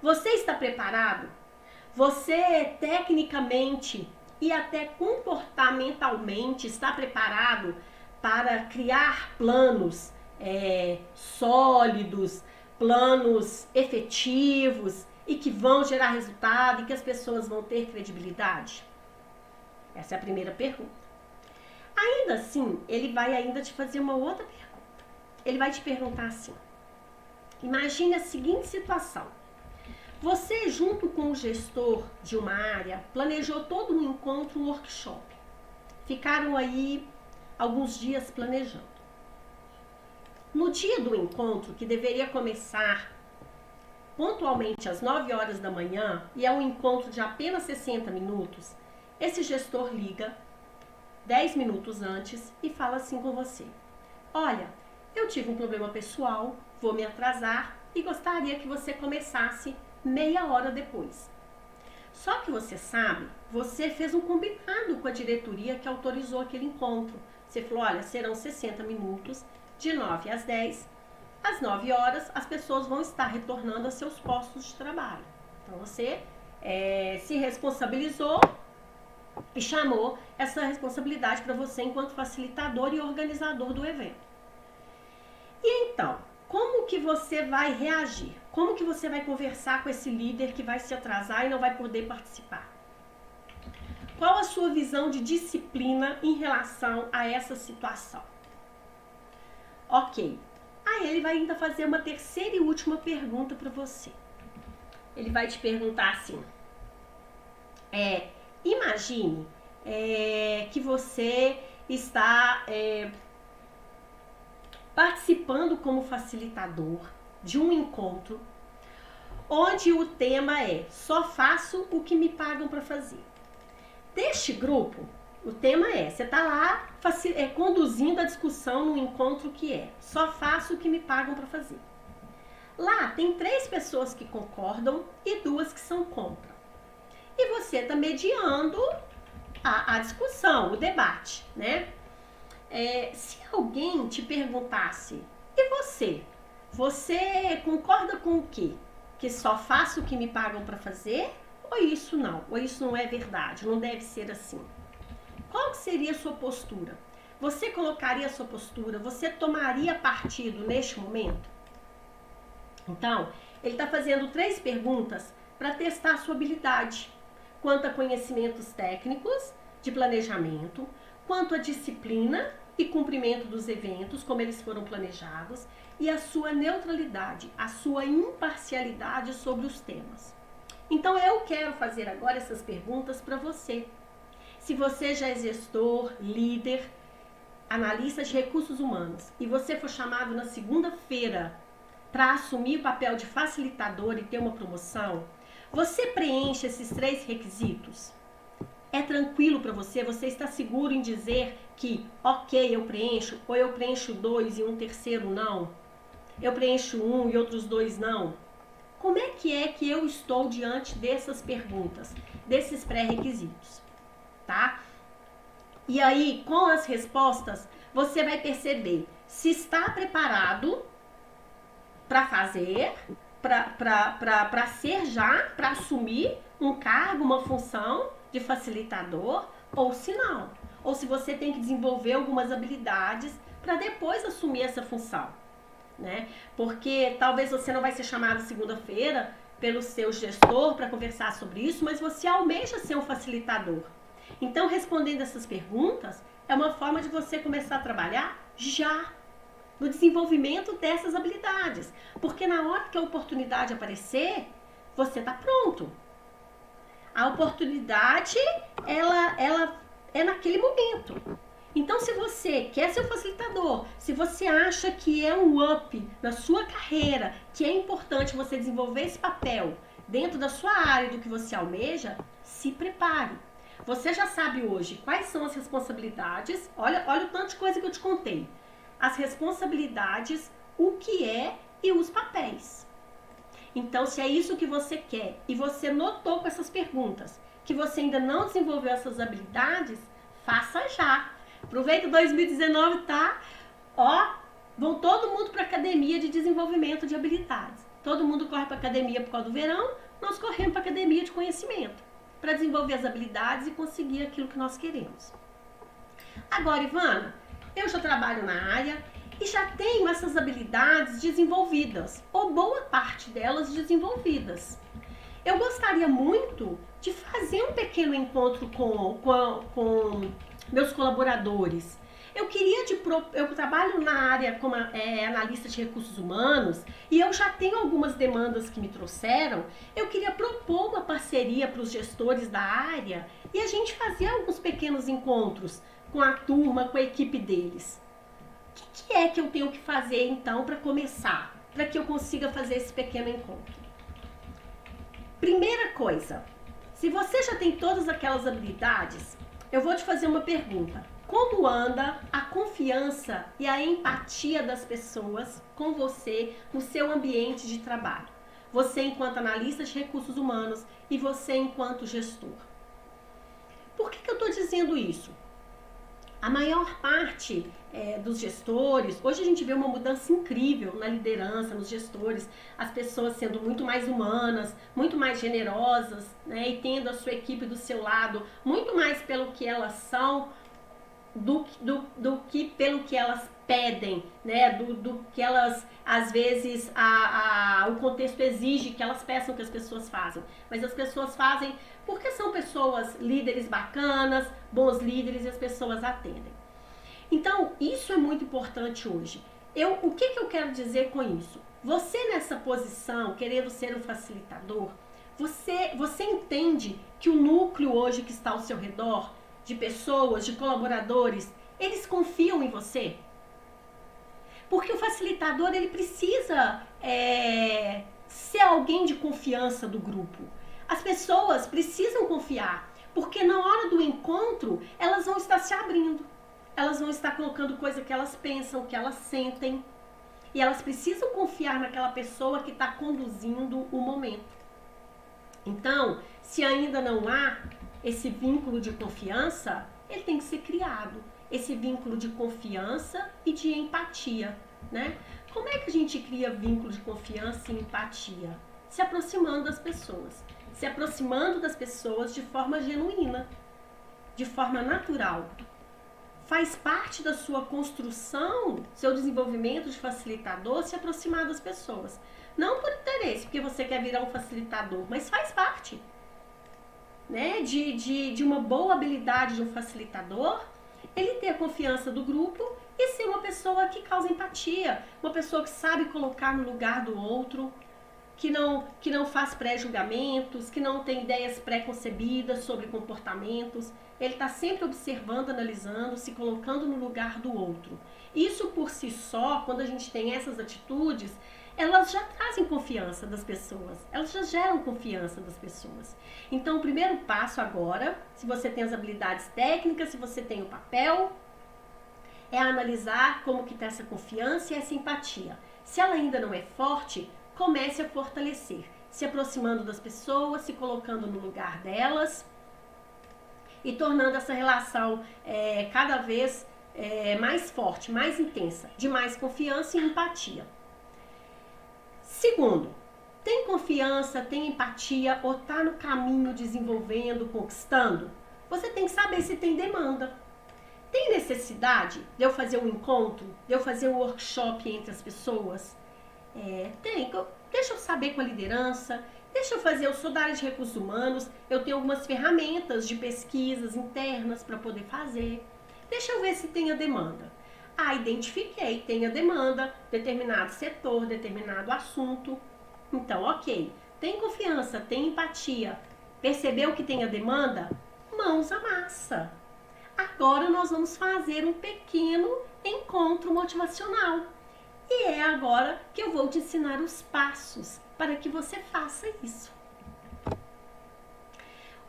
Você está preparado? Você tecnicamente e até comportamentalmente está preparado para criar planos sólidos, planos efetivos e que vão gerar resultado e que as pessoas vão ter credibilidade? Essa é a primeira pergunta. Ainda assim, ele vai ainda te fazer uma outra pergunta. Ele vai te perguntar assim: imagine a seguinte situação. Você, junto com o gestor de uma área, planejou todo um encontro, um workshop. Ficaram aí alguns dias planejando. No dia do encontro, que deveria começar pontualmente às 9 horas da manhã, e é um encontro de apenas 60 minutos, esse gestor liga 10 minutos antes e fala assim com você: olha, eu tive um problema pessoal, vou me atrasar e gostaria que você começasse meia hora depois. Só que você sabe, você fez um combinado com a diretoria que autorizou aquele encontro. Você falou: olha, serão 60 minutos, de 9 às 10, às 9 horas as pessoas vão estar retornando a seus postos de trabalho. Então você se responsabilizou e chamou essa responsabilidade para você enquanto facilitador e organizador do evento. E então, como que você vai reagir? Como que você vai conversar com esse líder que vai se atrasar e não vai poder participar? Qual a sua visão de disciplina em relação a essa situação? Ok. Aí ele vai ainda fazer uma terceira e última pergunta para você. Ele vai te perguntar assim: imagine que você está participando como facilitador de um encontro onde o tema é só faço o que me pagam para fazer. Deste grupo, o tema você está lá conduzindo a discussão no encontro que só faço o que me pagam para fazer. Lá tem 3 pessoas que concordam e 2 que são contra. E você está mediando a discussão, o debate, né? Se alguém te perguntasse: e você? Você concorda com o quê? Que só faço o que me pagam para fazer? Ou isso não? Ou isso não é verdade? Não deve ser assim? Qual seria a sua postura? Você colocaria a sua postura? Você tomaria partido neste momento? Então, ele está fazendo 3 perguntas para testar a sua habilidade quanto a conhecimentos técnicos de planejamento, quanto a disciplina e cumprimento dos eventos, como eles foram planejados, e a sua neutralidade, a sua imparcialidade sobre os temas. Então, eu quero fazer agora essas perguntas para você. Se você já é gestor, líder, analista de recursos humanos, e você for chamado na segunda-feira para assumir o papel de facilitador e ter uma promoção, você preenche esses 3 requisitos? É tranquilo para você? Você está seguro em dizer que, ok, eu preencho, ou eu preencho 2 e um terceiro não? Eu preencho 1 e outros 2 não? Como é que eu estou diante dessas perguntas, desses pré-requisitos? Tá? E aí, com as respostas, você vai perceber se está preparado para fazer, para ser já, para assumir um cargo, uma função de facilitador, ou se não. Ou se você tem que desenvolver algumas habilidades para depois assumir essa função, né? Porque talvez você não vai ser chamado segunda-feira pelo seu gestor para conversar sobre isso, mas você almeja ser um facilitador. Então, respondendo essas perguntas, é uma forma de você começar a trabalhar já no desenvolvimento dessas habilidades. Porque na hora que a oportunidade aparecer, você está pronto. A oportunidade, ela é naquele momento. Então, se você quer ser um facilitador, se você acha que é um up na sua carreira, que é importante você desenvolver esse papel dentro da sua área, do que você almeja, se prepare. Você já sabe hoje quais são as responsabilidades. Olha o tanto de coisa que eu te contei. As responsabilidades, o que é e os papéis. Então, se é isso que você quer e você notou com essas perguntas que você ainda não desenvolveu essas habilidades, faça já. Aproveita 2019, tá? Vão todo mundo para a academia de desenvolvimento de habilidades. Todo mundo corre para a academia por causa do verão, nós corremos para a academia de conhecimento. para desenvolver as habilidades e conseguir aquilo que nós queremos. Agora, Ivana, eu já trabalho na área e já tenho essas habilidades desenvolvidas, ou boa parte delas desenvolvidas. Eu gostaria muito de fazer um pequeno encontro com meus colaboradores. Eu trabalho na área como analista de recursos humanos e eu já tenho algumas demandas que me trouxeram. Eu queria propor uma parceria para os gestores da área e a gente fazer alguns pequenos encontros com a turma, com a equipe deles. O que é que eu tenho que fazer então para começar, para que eu consiga fazer esse pequeno encontro? Primeira coisa, se você já tem todas aquelas habilidades, eu vou te fazer uma pergunta. Como anda a confiança e a empatia das pessoas com você no seu ambiente de trabalho? Você enquanto analista de recursos humanos e você enquanto gestor. Por que eu estou dizendo isso? A maior parte dos gestores, hoje a gente vê uma mudança incrível na liderança, nos gestores, as pessoas sendo muito mais humanas, muito mais generosas, né, e tendo a sua equipe do seu lado, muito mais pelo que elas são, do que pelo que elas pedem, né, do que elas, às vezes, o contexto exige que elas peçam que as pessoas façam. Mas as pessoas fazem porque são pessoas, líderes bacanas, bons líderes, e as pessoas atendem. Então, isso é muito importante hoje. O que eu quero dizer com isso? Você nessa posição, querendo ser um facilitador, você entende que o núcleo hoje que está ao seu redor, de pessoas, de colaboradores, eles confiam em você? Porque o facilitador, ele precisa ser alguém de confiança do grupo. As pessoas precisam confiar, porque na hora do encontro, elas vão estar se abrindo. Elas vão estar colocando coisa que elas pensam, que elas sentem. E elas precisam confiar naquela pessoa que está conduzindo o momento. Então, se ainda não há esse vínculo de confiança, ele tem que ser criado. Esse vínculo de confiança e de empatia, né? Como é que a gente cria vínculo de confiança e empatia? Se aproximando das pessoas. Se aproximando das pessoas de forma genuína, de forma natural. Faz parte da sua construção, seu desenvolvimento de facilitador, se aproximar das pessoas. Não por interesse, porque você quer virar um facilitador, mas faz parte, né, de uma boa habilidade de um facilitador, ele ter a confiança do grupo e ser uma pessoa que causa empatia, uma pessoa que sabe colocar no lugar do outro, que não faz pré-julgamentos, que não tem ideias pré-concebidas sobre comportamentos. Ele está sempre observando, analisando, se colocando no lugar do outro. Isso por si só, quando a gente tem essas atitudes, elas já trazem confiança das pessoas, elas já geram confiança das pessoas. Então, o primeiro passo agora, se você tem as habilidades técnicas, se você tem o papel, é analisar como que está essa confiança e essa empatia. Se ela ainda não é forte, comece a fortalecer, se aproximando das pessoas, se colocando no lugar delas e tornando essa relação cada vez mais forte, mais intensa, de mais confiança e empatia. Segundo, tem confiança, tem empatia ou está no caminho desenvolvendo, conquistando? Você tem que saber se tem demanda. Tem necessidade de eu fazer um encontro, de eu fazer um workshop entre as pessoas? Tem. Deixa eu saber com a liderança, deixa eu fazer, eu sou da área de recursos humanos, eu tenho algumas ferramentas de pesquisas internas para poder fazer. Deixa eu ver se tem a demanda. Identifiquei, tem a demanda, determinado setor, determinado assunto. Então, ok, tem confiança, tem empatia, percebeu que tem a demanda? Mãos à massa. Agora nós vamos fazer um pequeno encontro motivacional. E é agora que eu vou te ensinar os passos para que você faça isso.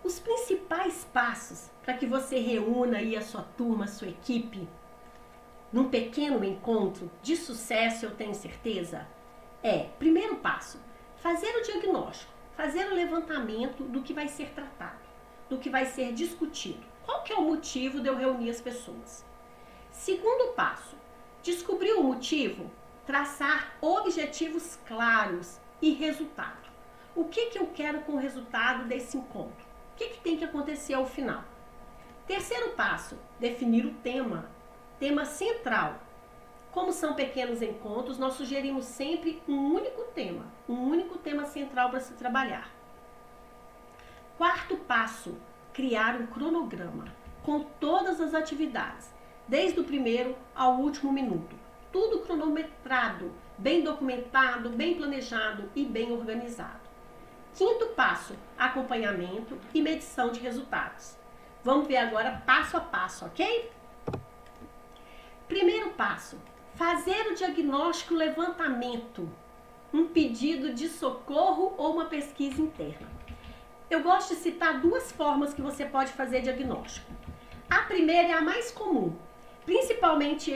Os principais passos para que você reúna aí a sua turma, a sua equipe, num pequeno encontro de sucesso, eu tenho certeza, primeiro passo, fazer o diagnóstico, fazer o levantamento do que vai ser tratado, do que vai ser discutido. Qual que é o motivo de eu reunir as pessoas? Segundo passo, descobrir o motivo, traçar objetivos claros e resultado. O que eu quero com o resultado desse encontro? O que tem que acontecer ao final? Terceiro passo, definir o tema central. Como são pequenos encontros, nós sugerimos sempre um único tema central para se trabalhar. Quarto passo, criar um cronograma com todas as atividades, desde o primeiro ao último minuto. Tudo cronometrado, bem documentado, bem planejado e bem organizado. Quinto passo, acompanhamento e medição de resultados. Vamos ver agora passo a passo, ok? Primeiro passo, fazer o diagnóstico levantamento, um pedido de socorro ou uma pesquisa interna. Eu gosto de citar duas formas que você pode fazer diagnóstico. A primeira é a mais comum, principalmente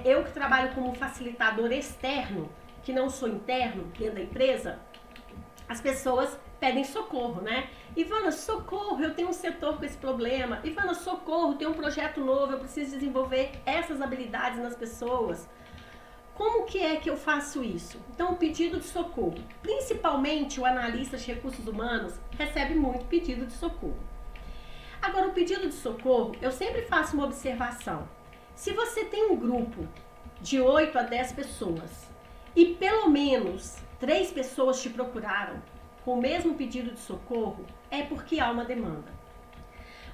eu que trabalho como facilitador externo, que não sou interno dentro da empresa, as pessoas pedem socorro, né? Ivana, socorro, eu tenho um setor com esse problema. Ivana, socorro, tem um projeto novo, eu preciso desenvolver essas habilidades nas pessoas. Como que é que eu faço isso? Então, o pedido de socorro. Principalmente o analista de recursos humanos recebe muito pedido de socorro. Agora, o pedido de socorro, eu sempre faço uma observação. Se você tem um grupo de 8 a 10 pessoas e pelo menos 3 pessoas te procuraram com o mesmo pedido de socorro, é porque há uma demanda.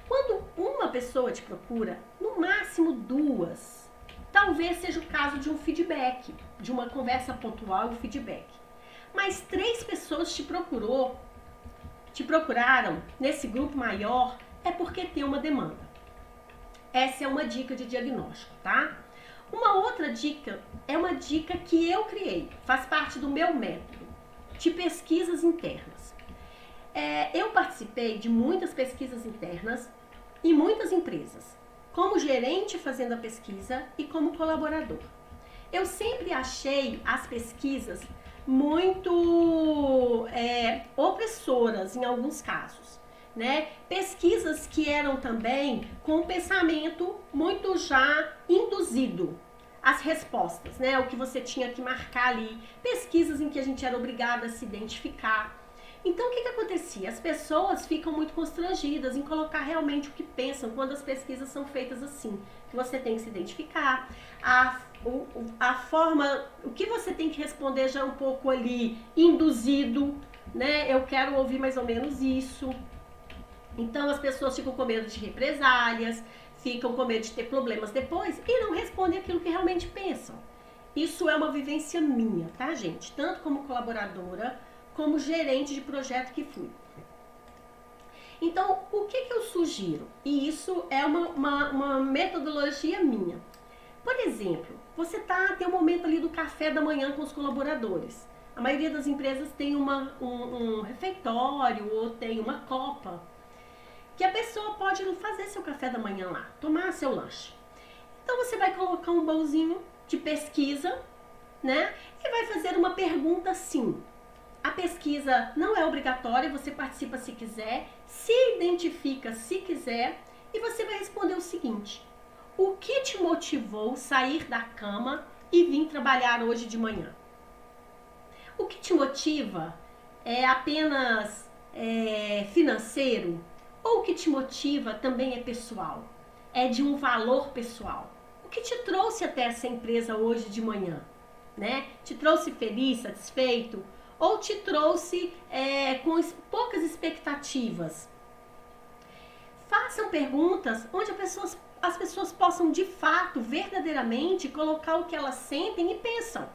Quando uma pessoa te procura, no máximo 2, talvez seja o caso de um feedback, de uma conversa pontual e feedback. Mas 3 pessoas te procuraram nesse grupo maior, é porque tem uma demanda. Essa é uma dica de diagnóstico, tá? Uma outra dica é uma dica que eu criei, faz parte do meu método de pesquisas internas. Eu participei de muitas pesquisas internas em muitas empresas, como gerente fazendo a pesquisa e como colaborador. Eu sempre achei as pesquisas muito opressoras em alguns casos, né? Pesquisas que eram também com um pensamento muito já induzido. As respostas, né? O que você tinha que marcar ali. Pesquisas em que a gente era obrigado a se identificar. Então, o que acontecia? As pessoas ficam muito constrangidas em colocar realmente o que pensam quando as pesquisas são feitas assim. Que você tem que se identificar. A forma, o que você tem que responder já é um pouco ali induzido, né? Eu quero ouvir mais ou menos isso. Então, as pessoas ficam com medo de represálias, ficam com medo de ter problemas depois e não respondem aquilo que realmente pensam. Isso é uma vivência minha, tá, gente? Tanto como colaboradora, como gerente de projeto que fui. Então, o que eu sugiro? E isso é uma metodologia minha. Por exemplo, você tem um momento ali do café da manhã com os colaboradores. A maioria das empresas tem um refeitório ou tem uma copa, que a pessoa pode fazer seu café da manhã lá, tomar seu lanche. Então você vai colocar um bolzinho de pesquisa, né? E vai fazer uma pergunta assim. A pesquisa não é obrigatória, você participa se quiser, se identifica se quiser, e você vai responder o seguinte: o que te motivou sair da cama e vir trabalhar hoje de manhã? O que te motiva é apenas financeiro? Ou o que te motiva também é pessoal? É de um valor pessoal? O que te trouxe até essa empresa hoje de manhã? Né? Te trouxe feliz, satisfeito? Ou te trouxe com poucas expectativas? Façam perguntas onde as pessoas possam de fato, verdadeiramente, colocar o que elas sentem e pensam.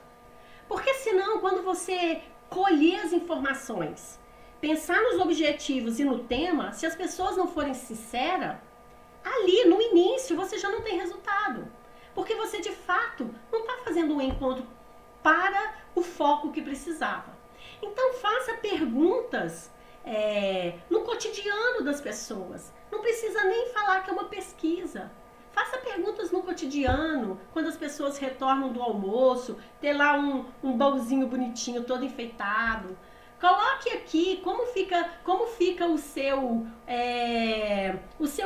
Porque senão, quando você colher as informações, pensar nos objetivos e no tema, se as pessoas não forem sinceras, ali no início você já não tem resultado. Porque você de fato não está fazendo um encontro para o foco que precisava. Então faça perguntas no cotidiano das pessoas. Não precisa nem falar que é uma pesquisa. Faça perguntas no cotidiano, quando as pessoas retornam do almoço, ter lá um bolzinho bonitinho, todo enfeitado. Coloque aqui como fica o seu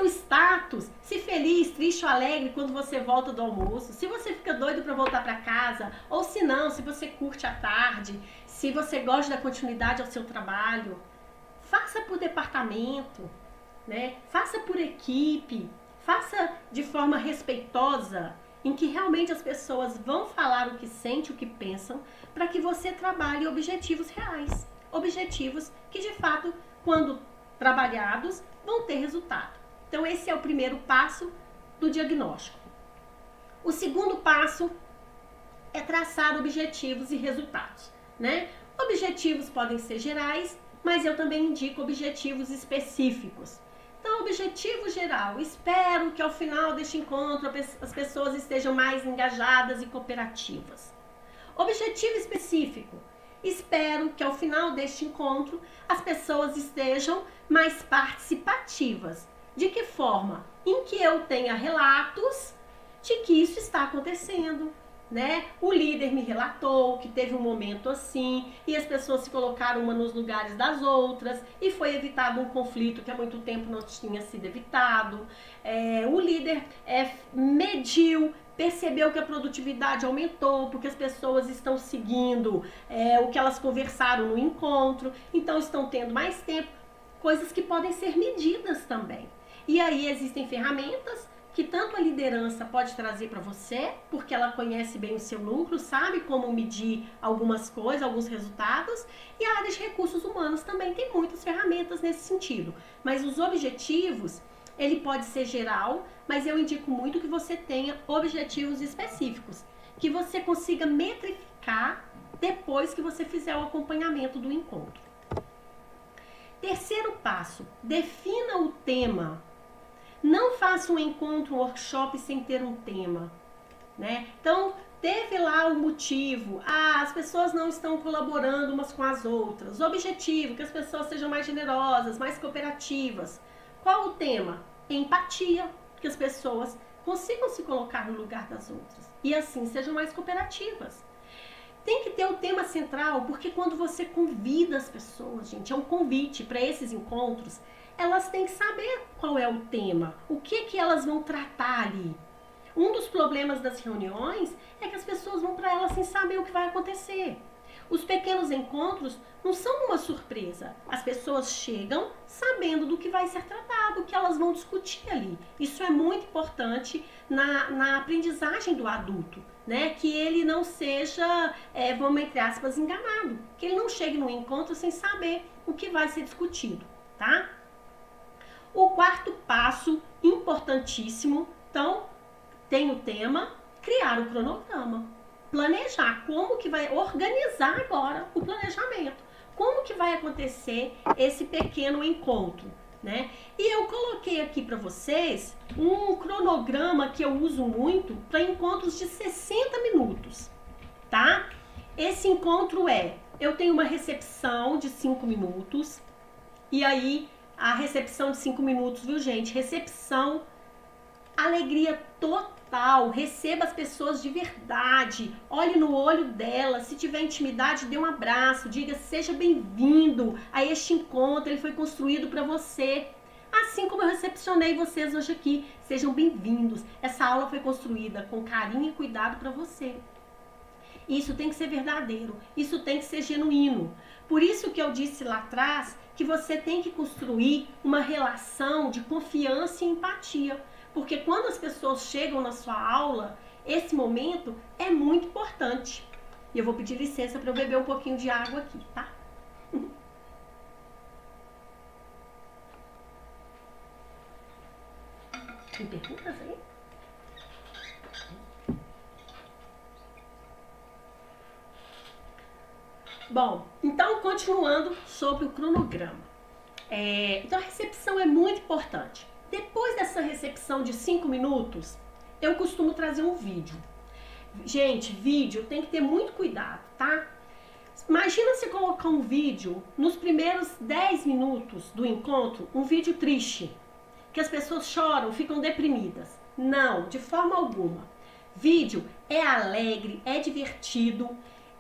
status, se feliz, triste ou alegre quando você volta do almoço, se você fica doido para voltar para casa, ou se não, se você curte a tarde, se você gosta da continuidade ao seu trabalho. Faça por departamento, né? Faça por equipe, faça de forma respeitosa, em que realmente as pessoas vão falar o que sentem, o que pensam, para que você trabalhe objetivos reais, objetivos que de fato, quando trabalhados, vão ter resultado. Então esse é o primeiro passo do diagnóstico. O segundo passo é traçar objetivos e resultados, né? Objetivos podem ser gerais, mas eu também indico objetivos específicos. Então, objetivo geral, espero que ao final deste encontro as pessoas estejam mais engajadas e cooperativas. Objetivo específico, espero que ao final deste encontro as pessoas estejam mais participativas. De que forma? Em que eu tenha relatos de que isso está acontecendo, né? O líder me relatou que teve um momento assim e as pessoas se colocaram uma nos lugares das outras e foi evitado um conflito que há muito tempo não tinha sido evitado. O líder mediu, percebeu que a produtividade aumentou porque as pessoas estão seguindo o que elas conversaram no encontro, então estão tendo mais tempo, coisas que podem ser medidas também. E aí existem ferramentas que tanto a liderança pode trazer para você, porque ela conhece bem o seu núcleo, sabe como medir algumas coisas, alguns resultados, e a área de recursos humanos também tem muitas ferramentas nesse sentido. Mas os objetivos, ele pode ser geral, mas eu indico muito que você tenha objetivos específicos, que você consiga metrificar depois que você fizer o acompanhamento do encontro. Terceiro passo, defina o tema. Não faça um encontro, um workshop sem ter um tema, né? Então, teve lá o motivo, as pessoas não estão colaborando umas com as outras. O objetivo, que as pessoas sejam mais generosas, mais cooperativas. Qual o tema? Empatia, que as pessoas consigam se colocar no lugar das outras e assim sejam mais cooperativas. Tem que ter o tema central, porque quando você convida as pessoas, gente, é um convite para esses encontros, elas têm que saber qual é o tema, o que elas vão tratar ali. Um dos problemas das reuniões é que as pessoas vão para elas sem saber o que vai acontecer. Os pequenos encontros não são uma surpresa. As pessoas chegam sabendo do que vai ser tratado, o que elas vão discutir ali. Isso é muito importante na aprendizagem do adulto, né? Que ele não seja, vamos entre aspas, enganado. Que ele não chegue no encontro sem saber o que vai ser discutido, tá? O quarto passo, importantíssimo, então, tem o tema, criar o cronograma. Planejar, como que vai organizar agora o planejamento. Como que vai acontecer esse pequeno encontro, né? E eu coloquei aqui para vocês um cronograma que eu uso muito para encontros de 60 minutos, tá? Esse encontro eu tenho uma recepção de 5 minutos, e aí a recepção de 5 minutos, viu, gente? Recepção, alegria total, receba as pessoas de verdade, olhe no olho delas, se tiver intimidade, dê um abraço, diga seja bem-vindo a este encontro, ele foi construído para você. Assim como eu recepcionei vocês hoje aqui, sejam bem-vindos. Essa aula foi construída com carinho e cuidado para você. Isso tem que ser verdadeiro, isso tem que ser genuíno. Por isso que eu disse lá atrás que você tem que construir uma relação de confiança e empatia. Porque quando as pessoas chegam na sua aula, esse momento é muito importante. E eu vou pedir licença para eu beber um pouquinho de água aqui, tá? Tem perguntas aí? Bom, então continuando sobre o cronograma. Então a recepção é muito importante. Depois dessa recepção de 5 minutos, eu costumo trazer um vídeo. Gente, vídeo tem que ter muito cuidado, tá? Imagina você colocar um vídeo nos primeiros 10 minutos do encontro, um vídeo triste, que as pessoas choram, ficam deprimidas. Não, de forma alguma. Vídeo é alegre, é divertido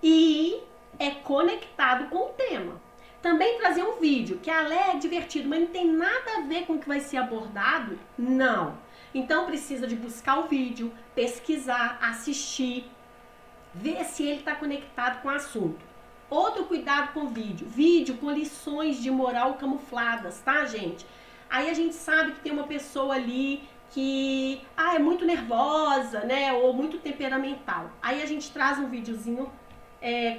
e é conectado com o tema. Também trazer um vídeo que é alegre, divertido, mas não tem nada a ver com o que vai ser abordado, não. Então precisa de buscar o vídeo, pesquisar, assistir, ver se ele está conectado com o assunto. Outro cuidado com o vídeo com lições de moral camufladas, tá, gente? Aí a gente sabe que tem uma pessoa ali que é muito nervosa, né, ou muito temperamental. Aí a gente traz um videozinho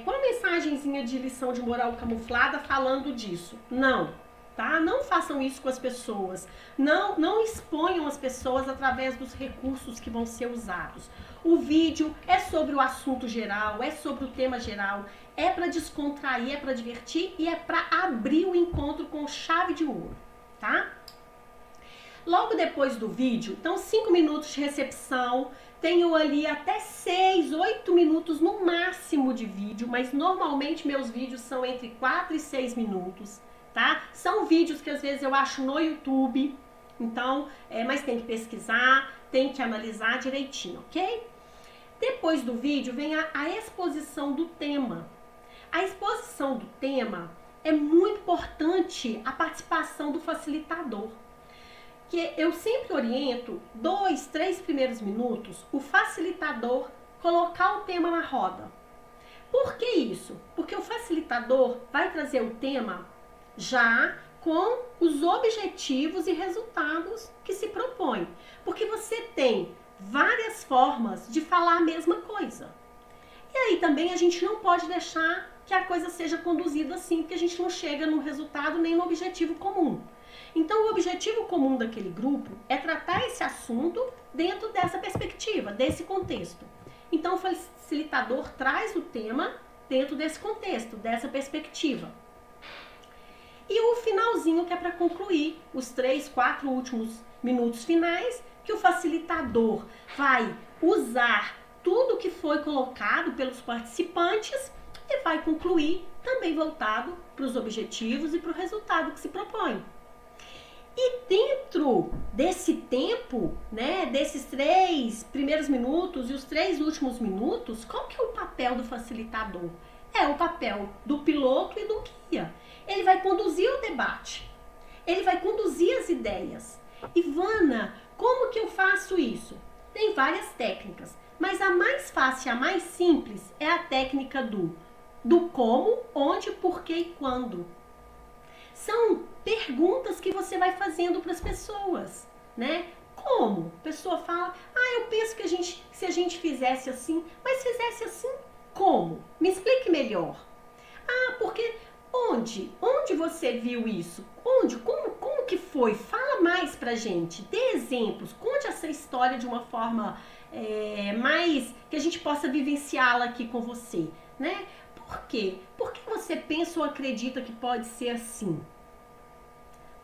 com a mensagenzinha de lição de moral camuflada falando disso. Não, tá? Não façam isso com as pessoas. Não exponham as pessoas através dos recursos que vão ser usados. O vídeo é sobre o assunto geral, é sobre o tema geral, é para descontrair, é para divertir e é para abrir o encontro com chave de ouro, tá? Logo depois do vídeo, então 5 minutos de recepção, tenho ali até 6, 8 minutos no máximo de vídeo, mas normalmente meus vídeos são entre 4 e 6 minutos, tá? São vídeos que às vezes eu acho no YouTube, então, mas tem que pesquisar, tem que analisar direitinho, ok? Depois do vídeo vem a exposição do tema. A exposição do tema é muito importante a participação do facilitador. Que eu sempre oriento 2, 3 primeiros minutos o facilitador colocar o tema na roda. Por que isso? Porque o facilitador vai trazer o tema já com os objetivos e resultados que se propõe. Porque você tem várias formas de falar a mesma coisa. E aí também a gente não pode deixar que a coisa seja conduzida assim, porque a gente não chega no resultado nem no objetivo comum. Então, o objetivo comum daquele grupo é tratar esse assunto dentro dessa perspectiva, desse contexto. Então, o facilitador traz o tema dentro desse contexto, dessa perspectiva. E o finalzinho, que é para concluir os 3, 4 últimos minutos finais, que o facilitador vai usar tudo que foi colocado pelos participantes e vai concluir também voltado para os objetivos e para o resultado que se propõe. E dentro desse tempo, né, desses 3 primeiros minutos e os 3 últimos minutos, qual que é o papel do facilitador? É o papel do piloto e do guia. Ele vai conduzir o debate, ele vai conduzir as ideias. Ivana, como que eu faço isso? Tem várias técnicas, mas a mais fácil e a mais simples é a técnica do como, onde, porquê e quando. São perguntas que você vai fazendo para as pessoas, né? Como? A pessoa fala, eu penso que se a gente fizesse assim, mas fizesse assim, como? Me explique melhor. Porque onde? Onde você viu isso? Onde? Como que foi? Fala mais pra gente, dê exemplos, conte essa história de uma forma mais que a gente possa vivenciá-la aqui com você, né? Por quê? Por que você pensa ou acredita que pode ser assim?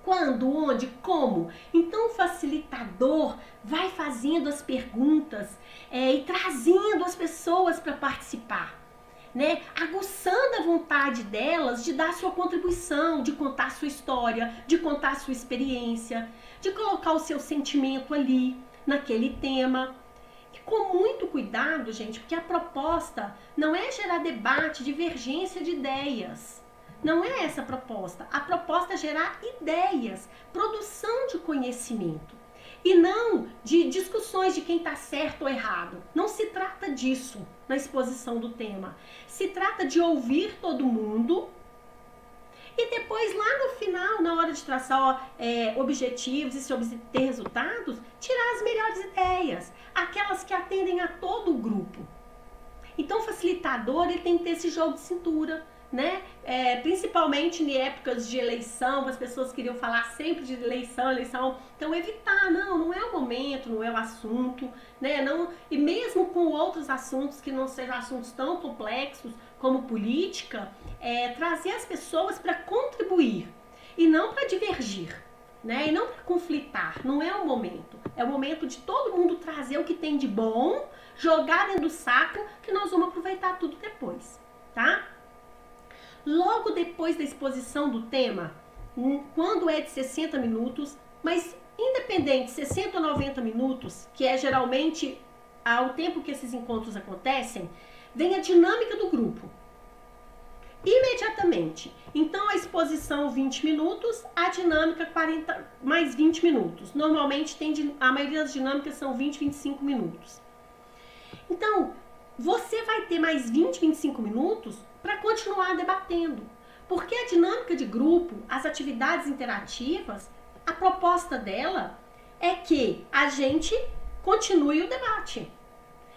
Quando, onde, como? Então o facilitador vai fazendo as perguntas e trazendo as pessoas para participar, né? Aguçando a vontade delas de dar sua contribuição, de contar sua história, de contar sua experiência, de colocar o seu sentimento ali, naquele tema. E com muito cuidado, gente, porque a proposta não é gerar debate, divergência de ideias. Não é essa a proposta. A proposta é gerar ideias, produção de conhecimento. E não de discussões de quem está certo ou errado. Não se trata disso na exposição do tema. Se trata de ouvir todo mundo e depois, lá no final, na hora de traçar objetivos e se obter resultados, tirar as melhores ideias, aquelas que atendem a todo o grupo. Então, o facilitador ele tem que ter esse jogo de cintura, né? Principalmente em épocas de eleição, as pessoas queriam falar sempre de eleição, então evitar, não é o momento, não é o assunto, né? E mesmo com outros assuntos que não sejam assuntos tão complexos como política, trazer as pessoas para contribuir e não para divergir, né? E não para conflitar, não é o momento. É o momento de todo mundo trazer o que tem de bom, jogar dentro do saco, que nós vamos aproveitar tudo depois, tá? Logo depois da exposição do tema, quando é de 60 minutos, mas independente, 60 ou 90 minutos, que é geralmente ao tempo que esses encontros acontecem, vem a dinâmica do grupo. Imediatamente. Então, a exposição 20 minutos, a dinâmica 40 mais 20 minutos. Normalmente, a maioria das dinâmicas são 20, 25 minutos. Então, você vai ter mais 20, 25 minutos para continuar debatendo. Porque a dinâmica de grupo, as atividades interativas, a proposta dela é que a gente continue o debate.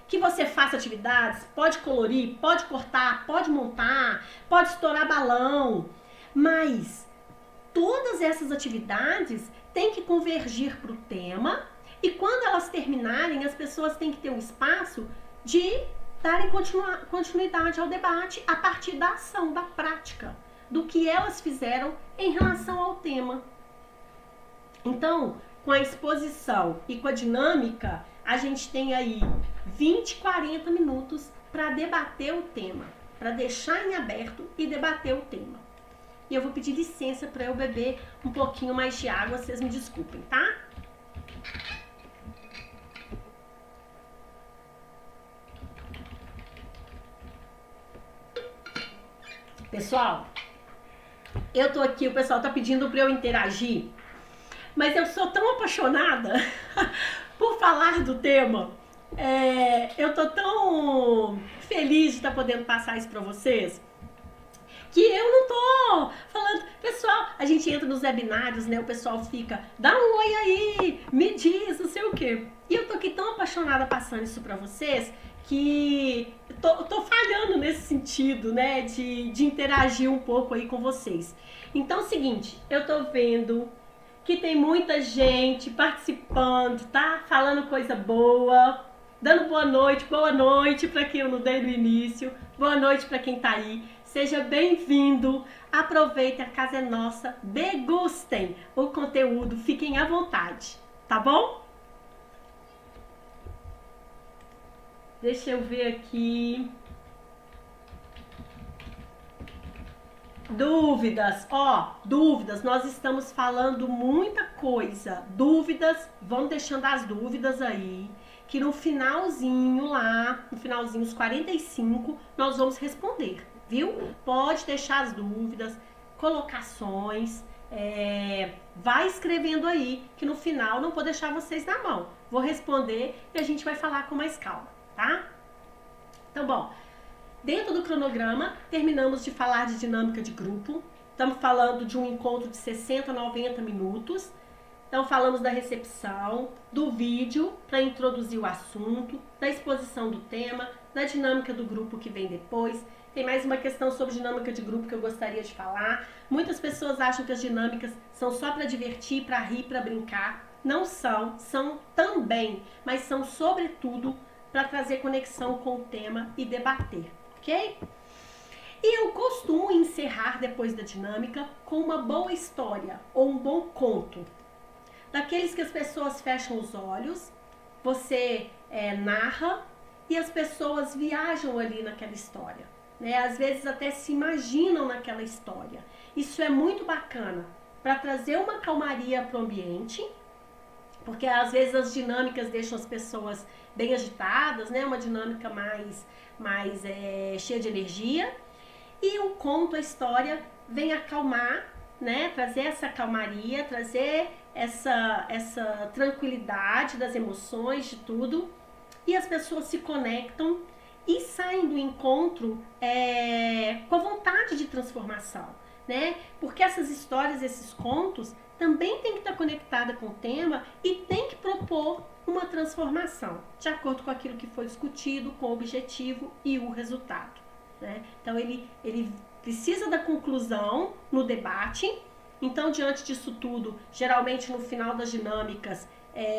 Que você faça atividades, pode colorir, pode cortar, pode montar, pode estourar balão, mas todas essas atividades têm que convergir para o tema e quando elas terminarem, as pessoas têm que ter um espaço de darem continuidade ao debate a partir da ação, da prática, do que elas fizeram em relação ao tema. Então, com a exposição e com a dinâmica, a gente tem aí 20, 40 minutos para debater o tema, para deixar em aberto e debater o tema. E eu vou pedir licença para eu beber um pouquinho mais de água, vocês me desculpem, tá? Pessoal, eu tô aqui, o pessoal tá pedindo para eu interagir, mas eu sou tão apaixonada por falar do tema, eu tô tão feliz de estar podendo passar isso para vocês, que eu não tô falando, pessoal, a gente entra nos webinários, né, o pessoal fica, dá um oi aí, me diz, não sei o quê, e eu tô aqui tão apaixonada passando isso para vocês, que tô falhando nesse sentido, né, de interagir um pouco aí com vocês. Então é o seguinte, eu tô vendo que tem muita gente participando, tá? Falando coisa boa, dando boa noite para quem eu não dei no início, boa noite para quem tá aí. Seja bem-vindo, aproveitem, a casa é nossa, degustem o conteúdo, fiquem à vontade, tá bom? Deixa eu ver aqui. Dúvidas, dúvidas, nós estamos falando muita coisa. Dúvidas, vamos deixando as dúvidas aí, que no finalzinho lá, no finalzinho, os 45, nós vamos responder, viu? Pode deixar as dúvidas, colocações, vai escrevendo aí, que no final não vou deixar vocês na mão. Vou responder e a gente vai falar com mais calma, tá? Então, bom, dentro do cronograma, terminamos de falar de dinâmica de grupo. Estamos falando de um encontro de 60 a 90 minutos. Então, falamos da recepção, do vídeo para introduzir o assunto, da exposição do tema, da dinâmica do grupo que vem depois. Tem mais uma questão sobre dinâmica de grupo que eu gostaria de falar. Muitas pessoas acham que as dinâmicas são só para divertir, para rir, para brincar. Não são, são também, mas são sobretudo para trazer conexão com o tema e debater, ok? E eu costumo encerrar depois da dinâmica com uma boa história ou um bom conto. Daqueles que as pessoas fecham os olhos, você narra e as pessoas viajam ali naquela história, né? Às vezes até se imaginam naquela história. Isso é muito bacana para trazer uma calmaria para o ambiente, porque às vezes as dinâmicas deixam as pessoas bem agitadas, né? Uma dinâmica mais cheia de energia. E o conto, a história, vem acalmar, né? Trazer essa calmaria, trazer essa tranquilidade das emoções, de tudo. E as pessoas se conectam e saem do encontro com a vontade de transformação, né? Porque essas histórias, esses contos, também tem que estar conectada com o tema e tem que propor uma transformação, de acordo com aquilo que foi discutido, com o objetivo e o resultado, né? Então, ele precisa da conclusão no debate. Então, diante disso tudo, geralmente no final das dinâmicas,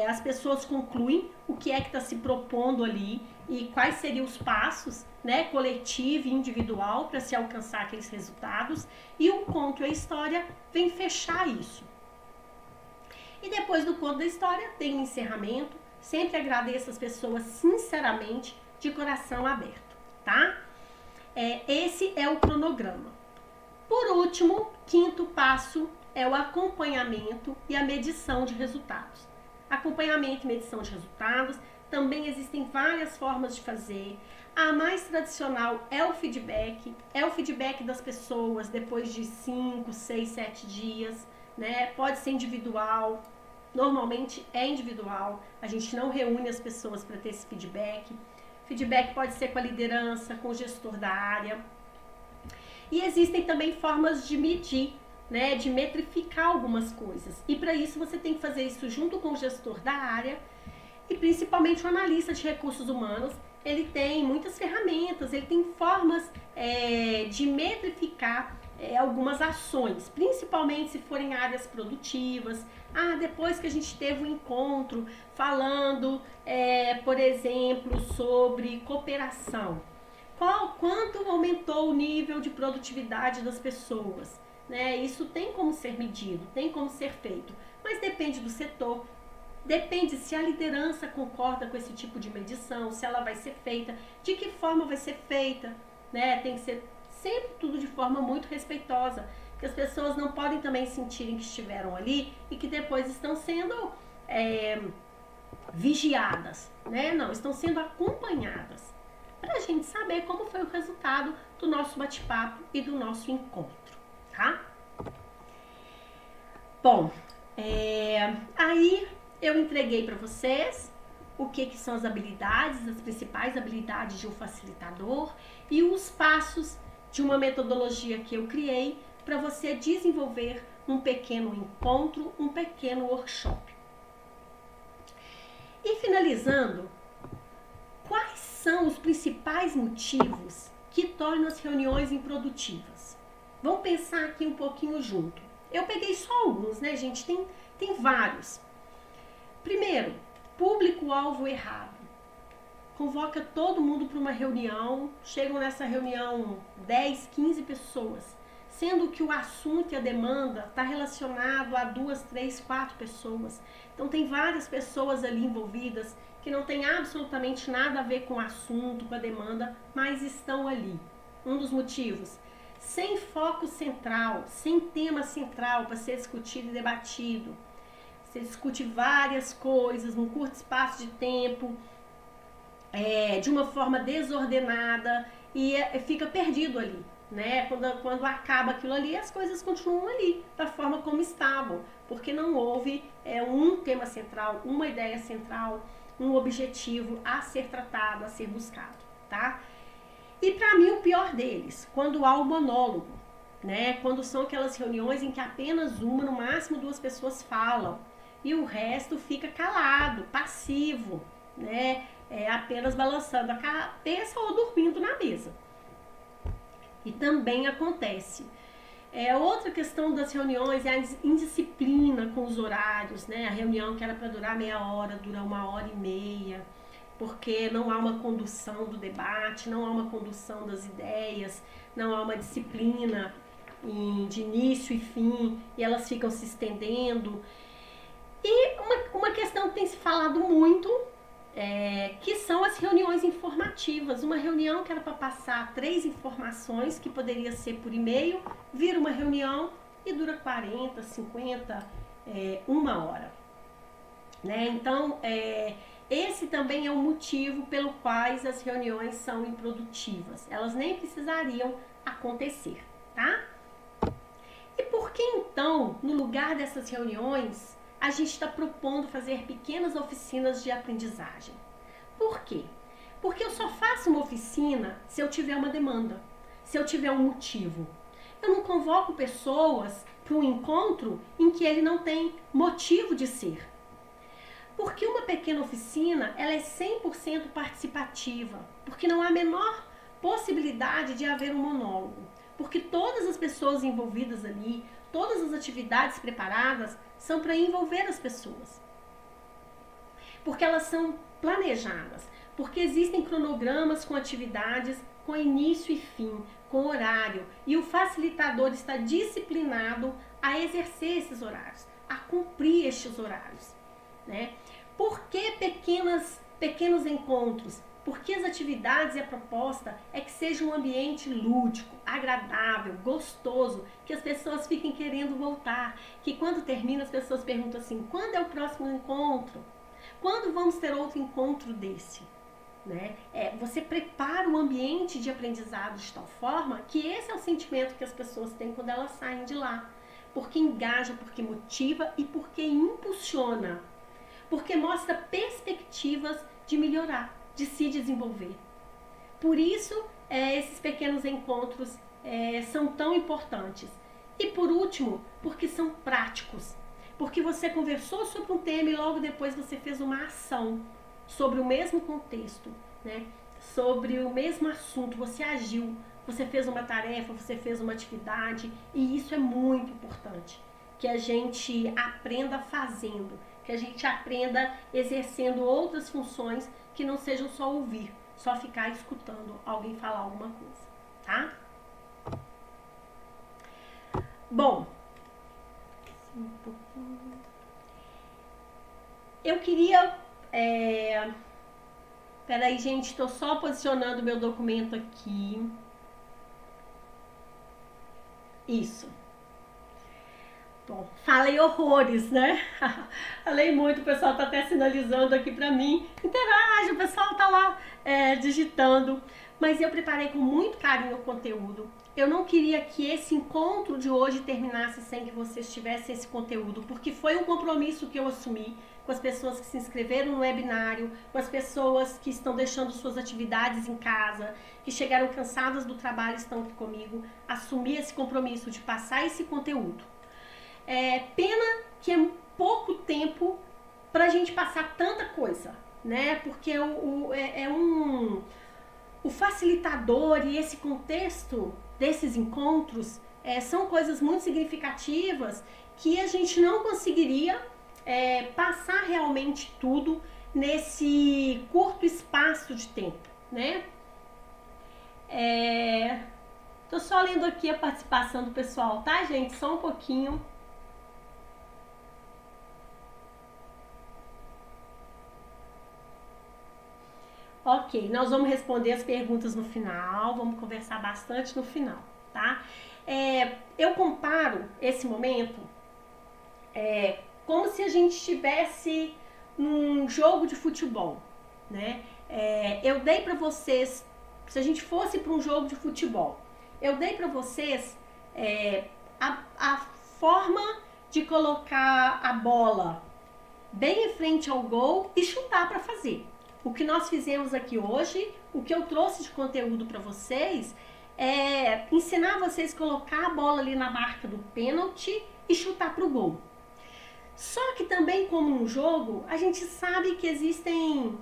as pessoas concluem o que é que está se propondo ali e quais seriam os passos, né, coletivo e individual para se alcançar aqueles resultados. E o conto e a história vem fechar isso. E depois do conto da história tem um encerramento. Sempre agradeço as pessoas sinceramente, de coração aberto, tá? Esse é o cronograma. Por último, quinto passo é o acompanhamento e a medição de resultados. Acompanhamento e medição de resultados, também existem várias formas de fazer. A mais tradicional é o feedback das pessoas depois de 5, 6, 7 dias, né? Pode ser individual, normalmente é individual, a gente não reúne as pessoas para ter esse feedback. Feedback pode ser com a liderança, com o gestor da área. E existem também formas de medir né, de metrificar algumas coisas. E para isso você tem que fazer isso junto com o gestor da área e principalmente o analista de recursos humanos. Ele tem muitas ferramentas, ele tem formas de metrificar algumas ações, principalmente se forem áreas produtivas. Depois que a gente teve um encontro falando, por exemplo, sobre cooperação, quanto aumentou o nível de produtividade das pessoas, né? Isso tem como ser medido, tem como ser feito, mas depende do setor. Depende se a liderança concorda com esse tipo de medição, se ela vai ser feita, de que forma vai ser feita, né? Tem que ser sempre tudo de forma muito respeitosa, que as pessoas não podem também sentirem que estiveram ali e que depois estão sendo vigiadas, né? Não, estão sendo acompanhadas, para a gente saber como foi o resultado do nosso bate-papo e do nosso encontro, tá? Bom, aí eu entreguei para vocês o que são as habilidades, as principais habilidades de um facilitador e os passos de uma metodologia que eu criei para você desenvolver um pequeno encontro, um pequeno workshop. E finalizando, quais são os principais motivos que tornam as reuniões improdutivas? Vamos pensar aqui um pouquinho junto. Eu peguei só alguns, né, gente? Tem vários. Primeiro, público-alvo errado. Convoca todo mundo para uma reunião, chegam nessa reunião 10, 15 pessoas, sendo que o assunto e a demanda está relacionado a 2, 3, 4 pessoas. Então tem várias pessoas ali envolvidas que não tem absolutamente nada a ver com o assunto, com a demanda, mas estão ali. Um dos motivos, sem foco central, sem tema central para ser discutido e debatido. Você discute várias coisas num curto espaço de tempo, de uma forma desordenada e fica perdido ali, né? Quando acaba aquilo ali, as coisas continuam ali, da forma como estavam, porque não houve um tema central, uma ideia central, um objetivo a ser tratado, a ser buscado, tá? E para mim o pior deles, quando há o monólogo, né? Quando são aquelas reuniões em que apenas uma, no máximo 2 pessoas falam, e o resto fica calado, passivo, né? Apenas balançando a cabeça ou dormindo na mesa. E também acontece. Outra questão das reuniões é a indisciplina com os horários, né? A reunião que era para durar meia hora, dura 1h30, porque não há uma condução do debate, não há uma condução das ideias, não há uma disciplina de início e fim, e elas ficam se estendendo. E uma questão que tem se falado muito, que são as reuniões informativas. Uma reunião que era para passar 3 informações, que poderia ser por e-mail, vira uma reunião e dura 40, 50, 1 hora. Né? Então, esse também é o motivo pelo qual as reuniões são improdutivas. Elas nem precisariam acontecer, tá? E por que então, no lugar dessas reuniões, a gente está propondo fazer pequenas oficinas de aprendizagem? Por quê? Porque eu só faço uma oficina se eu tiver uma demanda, se eu tiver um motivo. Eu não convoco pessoas para um encontro em que ele não tem motivo de ser. Porque uma pequena oficina, ela é 100% participativa, porque não há a menor possibilidade de haver um monólogo, porque todas as pessoas envolvidas ali, todas as atividades preparadas são para envolver as pessoas, porque elas são planejadas, porque existem cronogramas com atividades com início e fim, com horário, e o facilitador está disciplinado a exercer esses horários, a cumprir estes horários, né? Por que pequenos encontros? Porque as atividades e a proposta é que seja um ambiente lúdico, agradável, gostoso, que as pessoas fiquem querendo voltar, que quando termina as pessoas perguntam assim, quando é o próximo encontro? Quando vamos ter outro encontro desse? Né? Você prepara o ambiente de aprendizado de tal forma que esse é o sentimento que as pessoas têm quando elas saem de lá. Porque engaja, porque motiva e porque impulsiona. Porque mostra perspectivas de melhorar, de se desenvolver. Por isso, esses pequenos encontros são tão importantes. E por último, porque são práticos. Porque você conversou sobre um tema e logo depois você fez uma ação sobre o mesmo contexto, né? Sobre o mesmo assunto, você agiu, você fez uma tarefa, você fez uma atividade, e isso é muito importante, que a gente aprenda fazendo, que a gente aprenda exercendo outras funções que não sejam só ouvir, só ficar escutando alguém falar alguma coisa, tá? Bom, eu queria... Peraí, gente, estou só posicionando meu documento aqui. Isso. Bom, falei horrores, né? Falei muito, o pessoal tá até sinalizando aqui pra mim. Interage, o pessoal tá lá digitando. Mas eu preparei com muito carinho o conteúdo. Eu não queria que esse encontro de hoje terminasse sem que vocês tivessem esse conteúdo, porque foi um compromisso que eu assumi com as pessoas que se inscreveram no webinário, com as pessoas que estão deixando suas atividades em casa, que chegaram cansadas do trabalho e estão aqui comigo. Assumir esse compromisso de passar esse conteúdo. Pena que é pouco tempo pra gente passar tanta coisa, né? Porque o facilitador e esse contexto desses encontros são coisas muito significativas que a gente não conseguiria passar realmente tudo nesse curto espaço de tempo, né? Tô só lendo aqui a participação do pessoal, tá, gente? Só um pouquinho. Ok, nós vamos responder as perguntas no final, vamos conversar bastante no final, tá? Eu comparo esse momento como se a gente estivesse num jogo de futebol, né? Eu dei pra vocês, se a gente fosse para um jogo de futebol, eu dei pra vocês a forma de colocar a bola bem em frente ao gol e chutar para fazer. O que nós fizemos aqui hoje, o que eu trouxe de conteúdo para vocês, é ensinar vocês a colocar a bola ali na marca do pênalti e chutar para o gol. Só que também, como no jogo, a gente sabe que existem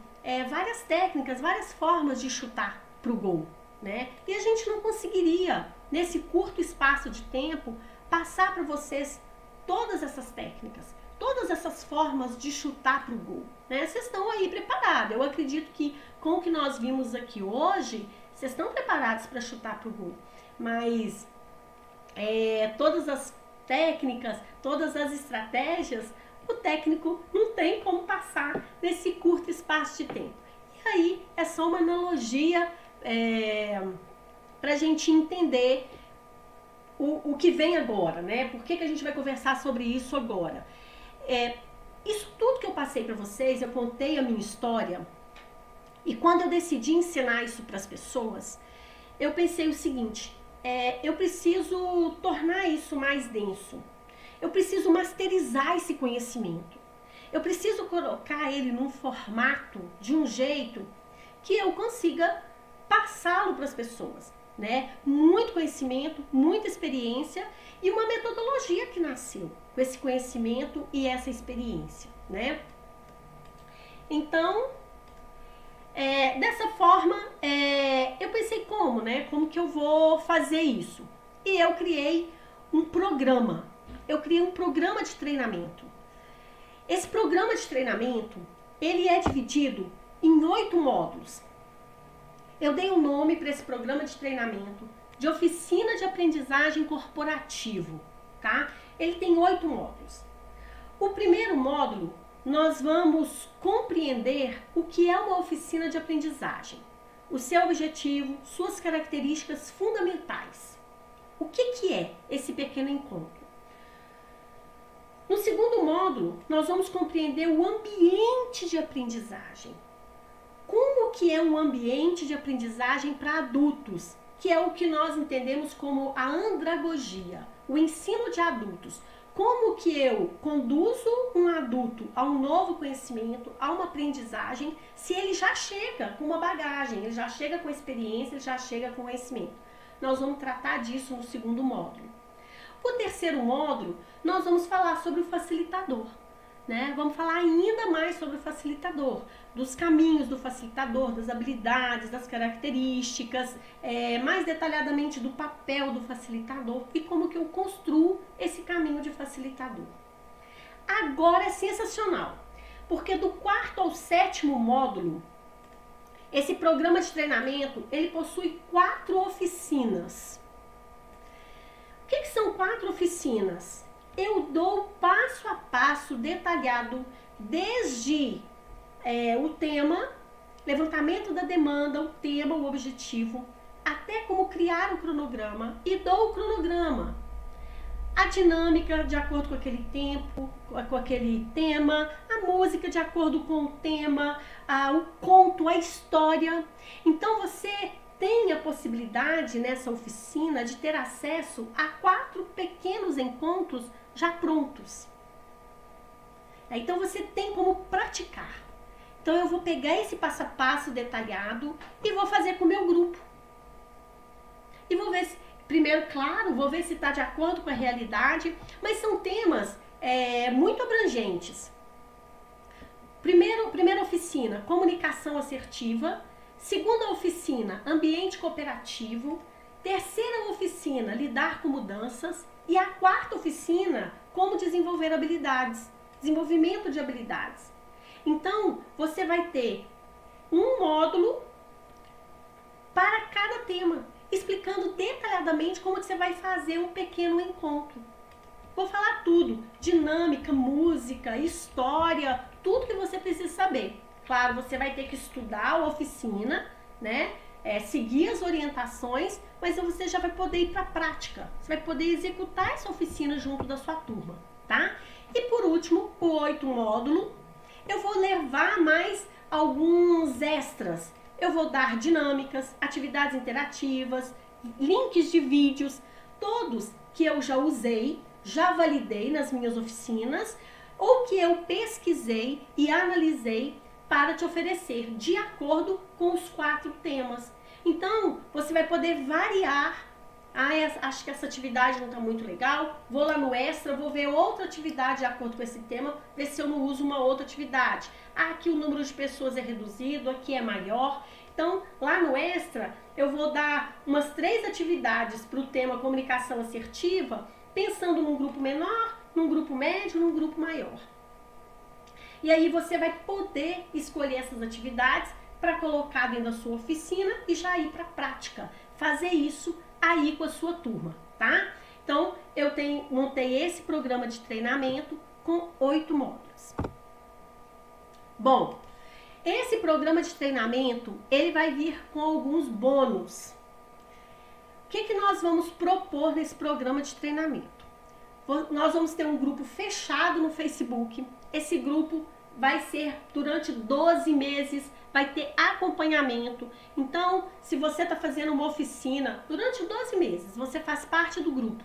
várias técnicas, várias formas de chutar para o gol, né? E a gente não conseguiria, nesse curto espaço de tempo, passar para vocês todas essas técnicas, todas essas formas de chutar para o gol, né? Vocês estão aí preparados. Eu acredito que com o que nós vimos aqui hoje, vocês estão preparados para chutar para o gol. Mas todas as técnicas, todas as estratégias, o técnico não tem como passar nesse curto espaço de tempo. E aí é só uma analogia para a gente entender o que vem agora, né? Por que a gente vai conversar sobre isso agora? Isso tudo que eu passei para vocês, eu contei a minha história, e quando eu decidi ensinar isso para as pessoas, eu pensei o seguinte: eu preciso tornar isso mais denso, eu preciso masterizar esse conhecimento, eu preciso colocar ele num formato de um jeito que eu consiga passá-lo para as pessoas, né? Muito conhecimento, muita experiência e uma metodologia que nasceu com esse conhecimento e essa experiência, né? Então, dessa forma, eu pensei como, né? Como que eu vou fazer isso? E eu criei um programa. Eu criei um programa de treinamento. Esse programa de treinamento, ele é dividido em 8 módulos. Eu dei um nome para esse programa de treinamento de Oficina de Aprendizagem Corporativo, tá? Ele tem 8 módulos. O primeiro módulo, nós vamos compreender o que é uma oficina de aprendizagem, o seu objetivo, suas características fundamentais. O que é esse pequeno encontro? No segundo módulo, nós vamos compreender o ambiente de aprendizagem. Como que é um ambiente de aprendizagem para adultos, que é o que nós entendemos como a andragogia, o ensino de adultos. Como que eu conduzo um adulto a um novo conhecimento, a uma aprendizagem, se ele já chega com uma bagagem, ele já chega com experiência, ele já chega com conhecimento. Nós vamos tratar disso no segundo módulo. O terceiro módulo, nós vamos falar sobre o facilitador, né? Vamos falar ainda mais sobre o facilitador, dos caminhos do facilitador, das habilidades, das características, mais detalhadamente do papel do facilitador e como que eu construo esse caminho de facilitador. Agora é sensacional, porque do 4º ao 7º módulo, esse programa de treinamento, ele possui 4 oficinas. O que são 4 oficinas? Eu dou passo a passo detalhado, desde o tema, levantamento da demanda, o tema, o objetivo, até como criar o cronograma, e dou o cronograma. A dinâmica de acordo com aquele tempo, com aquele tema, a música de acordo com o tema, o conto, a história. Então você tem a possibilidade nessa oficina de ter acesso a 4 pequenos encontros já prontos. Então você tem como praticar. Então eu vou pegar esse passo a passo detalhado e vou fazer com o meu grupo. E vou ver se, primeiro, claro, vou ver se está de acordo com a realidade, mas são temas muito abrangentes. Primeira oficina, comunicação assertiva. Segunda oficina, ambiente cooperativo. Terceira oficina, lidar com mudanças. E a 4ª oficina, como desenvolver habilidades, desenvolvimento de habilidades. Então, você vai ter um módulo para cada tema, explicando detalhadamente como você vai fazer um pequeno encontro. Vou falar tudo, dinâmica, música, história, tudo que você precisa saber. Claro, você vai ter que estudar a oficina, né? Seguir as orientações, mas você já vai poder ir para a prática. Você vai poder executar essa oficina junto da sua turma, tá? E por último, o 8º módulo, eu vou levar mais alguns extras. Eu vou dar dinâmicas, atividades interativas, links de vídeos, todos que eu já usei, já validei nas minhas oficinas, ou que eu pesquisei e analisei para te oferecer de acordo com os 4 temas. Então, você vai poder variar. Acho que essa atividade não está muito legal, vou lá no extra, vou ver outra atividade de acordo com esse tema, ver se eu não uso uma outra atividade. Aqui o número de pessoas é reduzido, aqui é maior. Então, lá no extra, eu vou dar umas 3 atividades para o tema comunicação assertiva, pensando num grupo menor, num grupo médio, num grupo maior. E aí você vai poder escolher essas atividades para colocar dentro da sua oficina e já ir para a prática. Fazer isso aí com a sua turma, tá? Então, eu montei esse programa de treinamento com 8 módulos. Bom, esse programa de treinamento, ele vai vir com alguns bônus. O que nós vamos propor nesse programa de treinamento? Nós vamos ter um grupo fechado no Facebook. Esse grupo vai ser durante 12 meses, vai ter acompanhamento. Então, se você está fazendo uma oficina durante 12 meses, você faz parte do grupo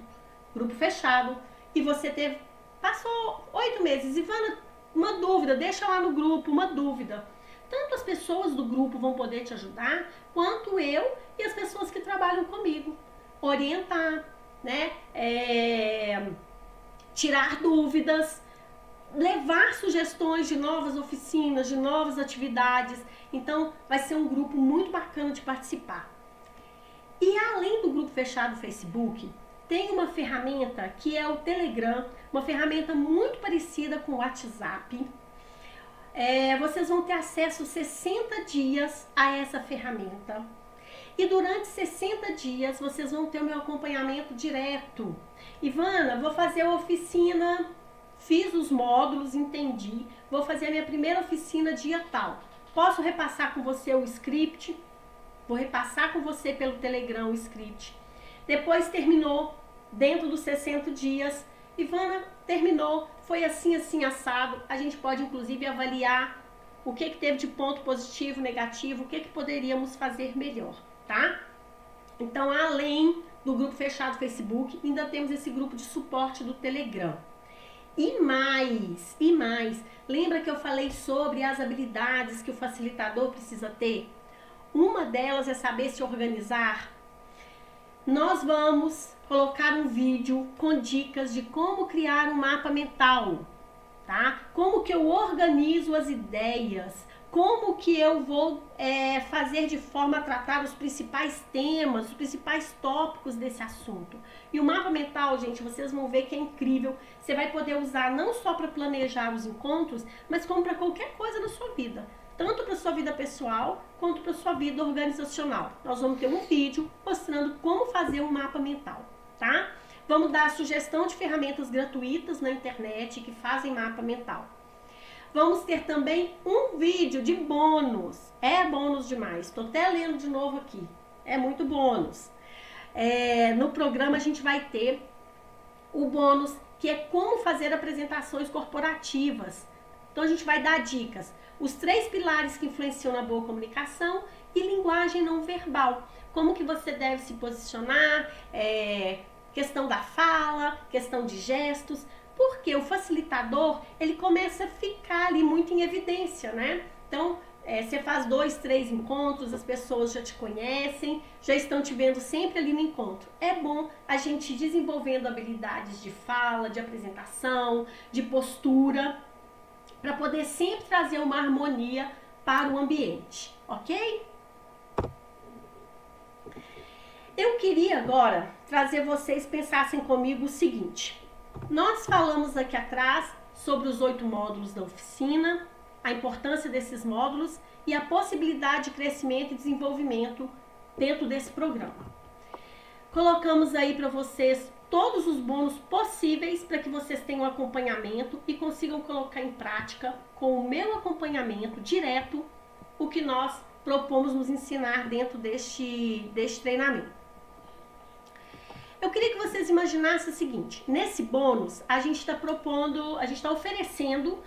fechado, e você passou 8 meses, Ivana, uma dúvida, deixa lá no grupo uma dúvida. Tanto as pessoas do grupo vão poder te ajudar, quanto eu e as pessoas que trabalham comigo. Orientar, né? Tirar dúvidas, levar sugestões de novas oficinas, de novas atividades. Então, vai ser um grupo muito bacana de participar. E além do grupo fechado do Facebook, tem uma ferramenta que é o Telegram, uma ferramenta muito parecida com o WhatsApp. Vocês vão ter acesso 60 dias a essa ferramenta. E durante 60 dias, vocês vão ter o meu acompanhamento direto. Ivana, vou fazer a oficina, fiz os módulos, entendi. Vou fazer a minha primeira oficina dia tal. Posso repassar com você o script? Vou repassar com você pelo Telegram o script. Depois terminou, dentro dos 60 dias. Ivana, terminou, foi assim, assim, assado. A gente pode, inclusive, avaliar o que teve de ponto positivo, negativo, o que poderíamos fazer melhor, tá? Então, além do grupo fechado do Facebook, ainda temos esse grupo de suporte do Telegram. E mais, lembra que eu falei sobre as habilidades que o facilitador precisa ter? Uma delas é saber se organizar. nós vamos colocar um vídeo com dicas de como criar um mapa mental, tá? Como que eu organizo as ideias, como que eu vou fazer de forma a tratar os principais temas, os principais tópicos desse assunto. E o mapa mental, gente, vocês vão ver que é incrível. Você vai poder usar não só para planejar os encontros, mas como para qualquer coisa na sua vida. Tanto para sua vida pessoal, quanto para sua vida organizacional. Nós vamos ter um vídeo mostrando como fazer um mapa mental, tá? Vamos dar sugestão de ferramentas gratuitas na internet que fazem mapa mental. Vamos ter também um vídeo de bônus. É bônus demais. Estou até lendo de novo aqui. É muito bônus. No programa a gente vai ter o bônus, que é como fazer apresentações corporativas. Então a gente vai dar dicas. Os 3 pilares que influenciam na boa comunicação e linguagem não verbal. Como que você deve se posicionar, questão da fala, questão de gestos. Porque o facilitador, ele começa a ficar ali muito em evidência, né? Então, você faz 2, 3 encontros, as pessoas já te conhecem, já estão te vendo sempre ali no encontro. É bom a gente ir desenvolvendo habilidades de fala, de apresentação, de postura, para poder sempre trazer uma harmonia para o ambiente, ok? Eu queria agora trazer vocês pensassem comigo o seguinte. Nós falamos aqui atrás sobre os 8 módulos da oficina, a importância desses módulos e a possibilidade de crescimento e desenvolvimento dentro desse programa. Colocamos aí para vocês todos os bônus possíveis para que vocês tenham acompanhamento e consigam colocar em prática com o meu acompanhamento direto o que nós propomos nos ensinar dentro deste treinamento. Eu queria que vocês imaginassem o seguinte, nesse bônus a gente está oferecendo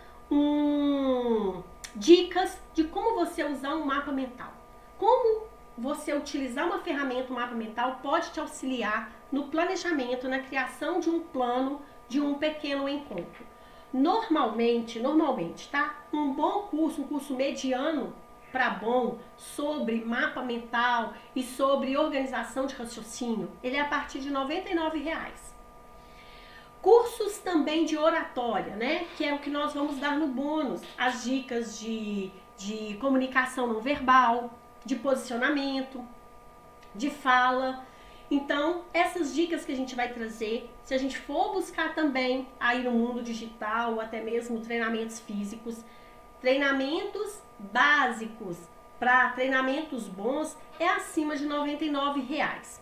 dicas de como você usar um mapa mental. Como você utilizar uma ferramenta, um mapa mental, pode te auxiliar no planejamento, na criação de um plano, de um pequeno encontro. Normalmente, tá? Um bom curso, um curso mediano para bom, sobre mapa mental e sobre organização de raciocínio, ele é a partir de R$ 99,00. Cursos também de oratória, né? Que é o que nós vamos dar no bônus. As dicas de comunicação não verbal, de posicionamento, de fala. Então, essas dicas que a gente vai trazer, se a gente for buscar também aí no mundo digital, ou até mesmo treinamentos físicos, treinamentos básicos para treinamentos bons é acima de R$ 99,00.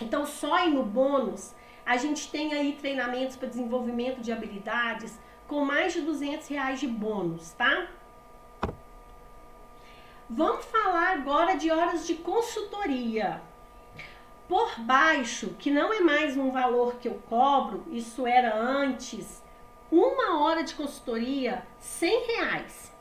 Então, só aí no bônus, a gente tem aí treinamentos para desenvolvimento de habilidades com mais de R$ 200,00 de bônus, tá? Vamos falar agora de horas de consultoria. Por baixo, que não é mais um valor que eu cobro, isso era antes, 1 hora de consultoria, R$ 100,00,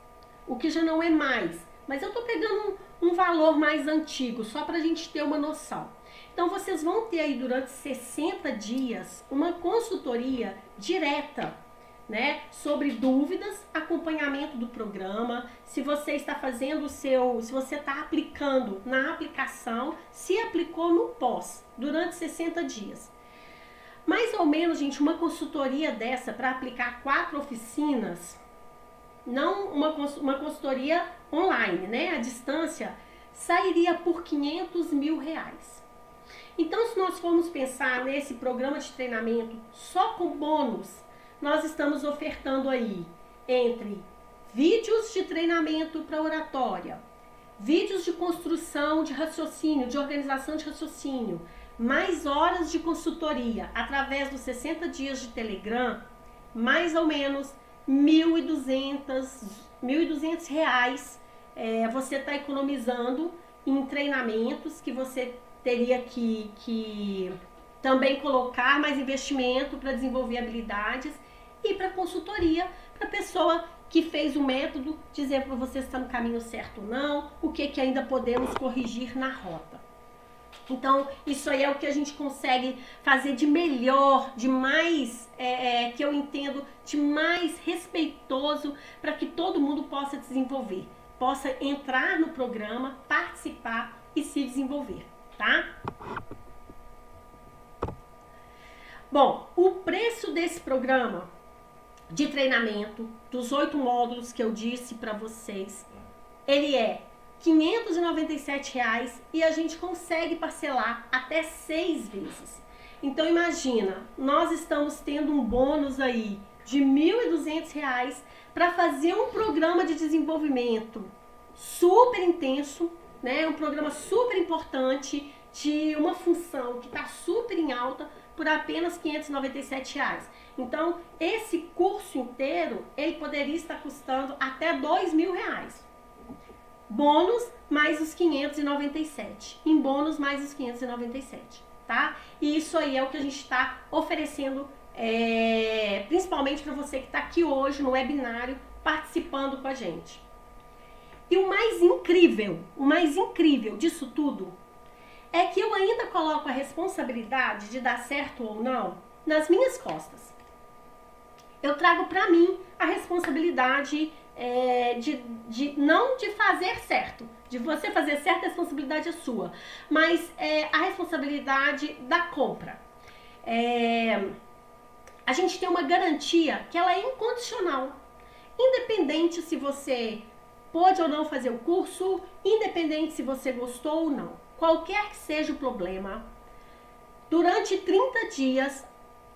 o que já não é mais. Mas eu tô pegando um valor mais antigo, só pra gente ter uma noção. Então, vocês vão ter aí durante 60 dias uma consultoria direta, né? Sobre dúvidas, acompanhamento do programa, se você está fazendo se você está aplicando na aplicação, se aplicou no pós, durante 60 dias. Mais ou menos, gente, uma consultoria dessa para aplicar 4 oficinas, não uma consultoria online, né? À distância, sairia por R$ 500.000. Então, se nós formos pensar nesse programa de treinamento só com bônus, nós estamos ofertando aí entre vídeos de treinamento para oratória, vídeos de construção de raciocínio, de organização de raciocínio, mais horas de consultoria através dos 60 dias de Telegram, mais ou menos R$ 1.200 você está economizando em treinamentos que você teria que também colocar mais investimento para desenvolver habilidades e para consultoria, para a pessoa que fez o método dizer para você se está no caminho certo ou não, o que ainda podemos corrigir na rota. Então, isso aí é o que a gente consegue fazer de melhor, de mais, que eu entendo, de mais respeitoso para que todo mundo possa desenvolver, possa entrar no programa, participar e se desenvolver, tá? Bom, o preço desse programa de treinamento, dos 8 módulos que eu disse para vocês, ele é R$ 597 e a gente consegue parcelar até 6 vezes. Então imagina, nós estamos tendo um bônus aí de R$ 1.200 para fazer um programa de desenvolvimento super intenso, né? Um programa super importante de uma função que está super em alta por apenas R$ 597. Então, esse curso inteiro, ele poderia estar custando até R$ 2.000. Bônus mais os 597. Em bônus mais os 597, tá? E isso aí é o que a gente está oferecendo, principalmente para você que está aqui hoje no webinário, participando com a gente. E o mais incrível disso tudo, é que eu ainda coloco a responsabilidade de dar certo ou não nas minhas costas. Eu trago para mim a responsabilidade não de fazer certo. De você fazer certo, a responsabilidade é sua. Mas a responsabilidade da compra. A gente tem uma garantia que ela é incondicional. Independente se você pôde ou não fazer o curso, independente se você gostou ou não. Qualquer que seja o problema, durante 30 dias,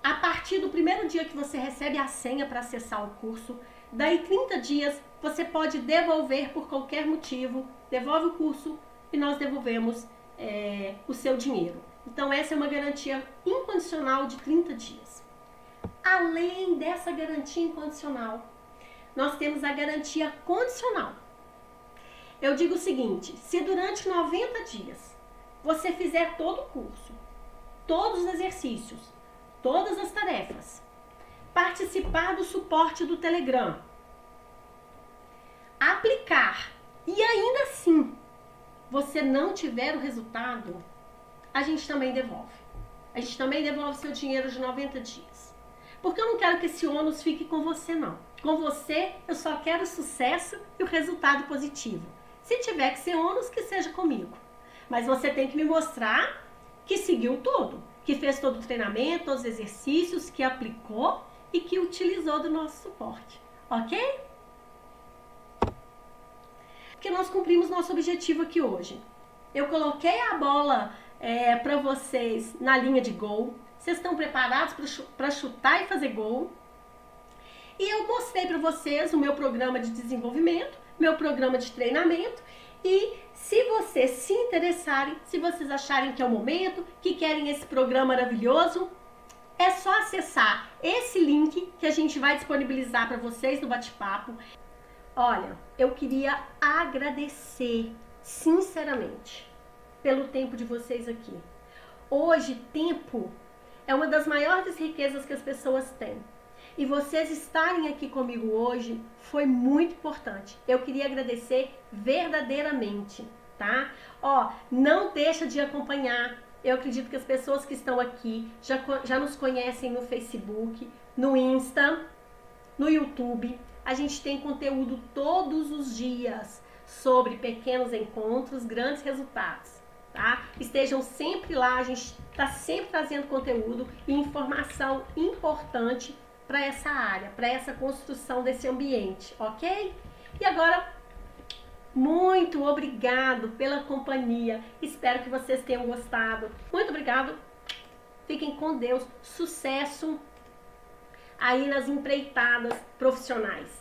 a partir do primeiro dia que você recebe a senha para acessar o curso, daí 30 dias você pode devolver por qualquer motivo, devolve o curso e nós devolvemos o seu dinheiro. Então essa é uma garantia incondicional de 30 dias. Além dessa garantia incondicional, nós temos a garantia condicional. Eu digo o seguinte, se durante 90 dias você fizer todo o curso, todos os exercícios, todas as tarefas, participar do suporte do Telegram, aplicar e ainda assim você não tiver o resultado, a gente também devolve. A gente também devolve seu dinheiro de 90 dias. Porque eu não quero que esse ônus fique com você, não. Com você, eu só quero o sucesso e o resultado positivo. Se tiver que ser ônus, que seja comigo. Mas você tem que me mostrar que seguiu tudo. Que fez todo o treinamento, todos os exercícios, que aplicou e que utilizou do nosso suporte. Ok? Porque nós cumprimos nosso objetivo aqui hoje. Eu coloquei a bola para vocês na linha de gol. Vocês estão preparados para chutar e fazer gol. E eu mostrei para vocês o meu programa de desenvolvimento, meu programa de treinamento. E se vocês se interessarem, se vocês acharem que é o momento, que querem esse programa maravilhoso, é só acessar esse link que a gente vai disponibilizar para vocês no bate-papo. Olha, eu queria agradecer sinceramente pelo tempo de vocês aqui. Hoje, tempo é uma das maiores riquezas que as pessoas têm. E vocês estarem aqui comigo hoje foi muito importante. Eu queria agradecer verdadeiramente, tá? Ó, não deixa de acompanhar. Eu acredito que as pessoas que estão aqui já nos conhecem no Facebook, no Insta, no YouTube. A gente tem conteúdo todos os dias sobre pequenos encontros, grandes resultados, tá? Estejam sempre lá, a gente está sempre trazendo conteúdo e informação importante para essa área, para essa construção desse ambiente, ok? E agora, muito obrigado pela companhia. Espero que vocês tenham gostado. Muito obrigado. Fiquem com Deus. Sucesso aí nas empreitadas profissionais.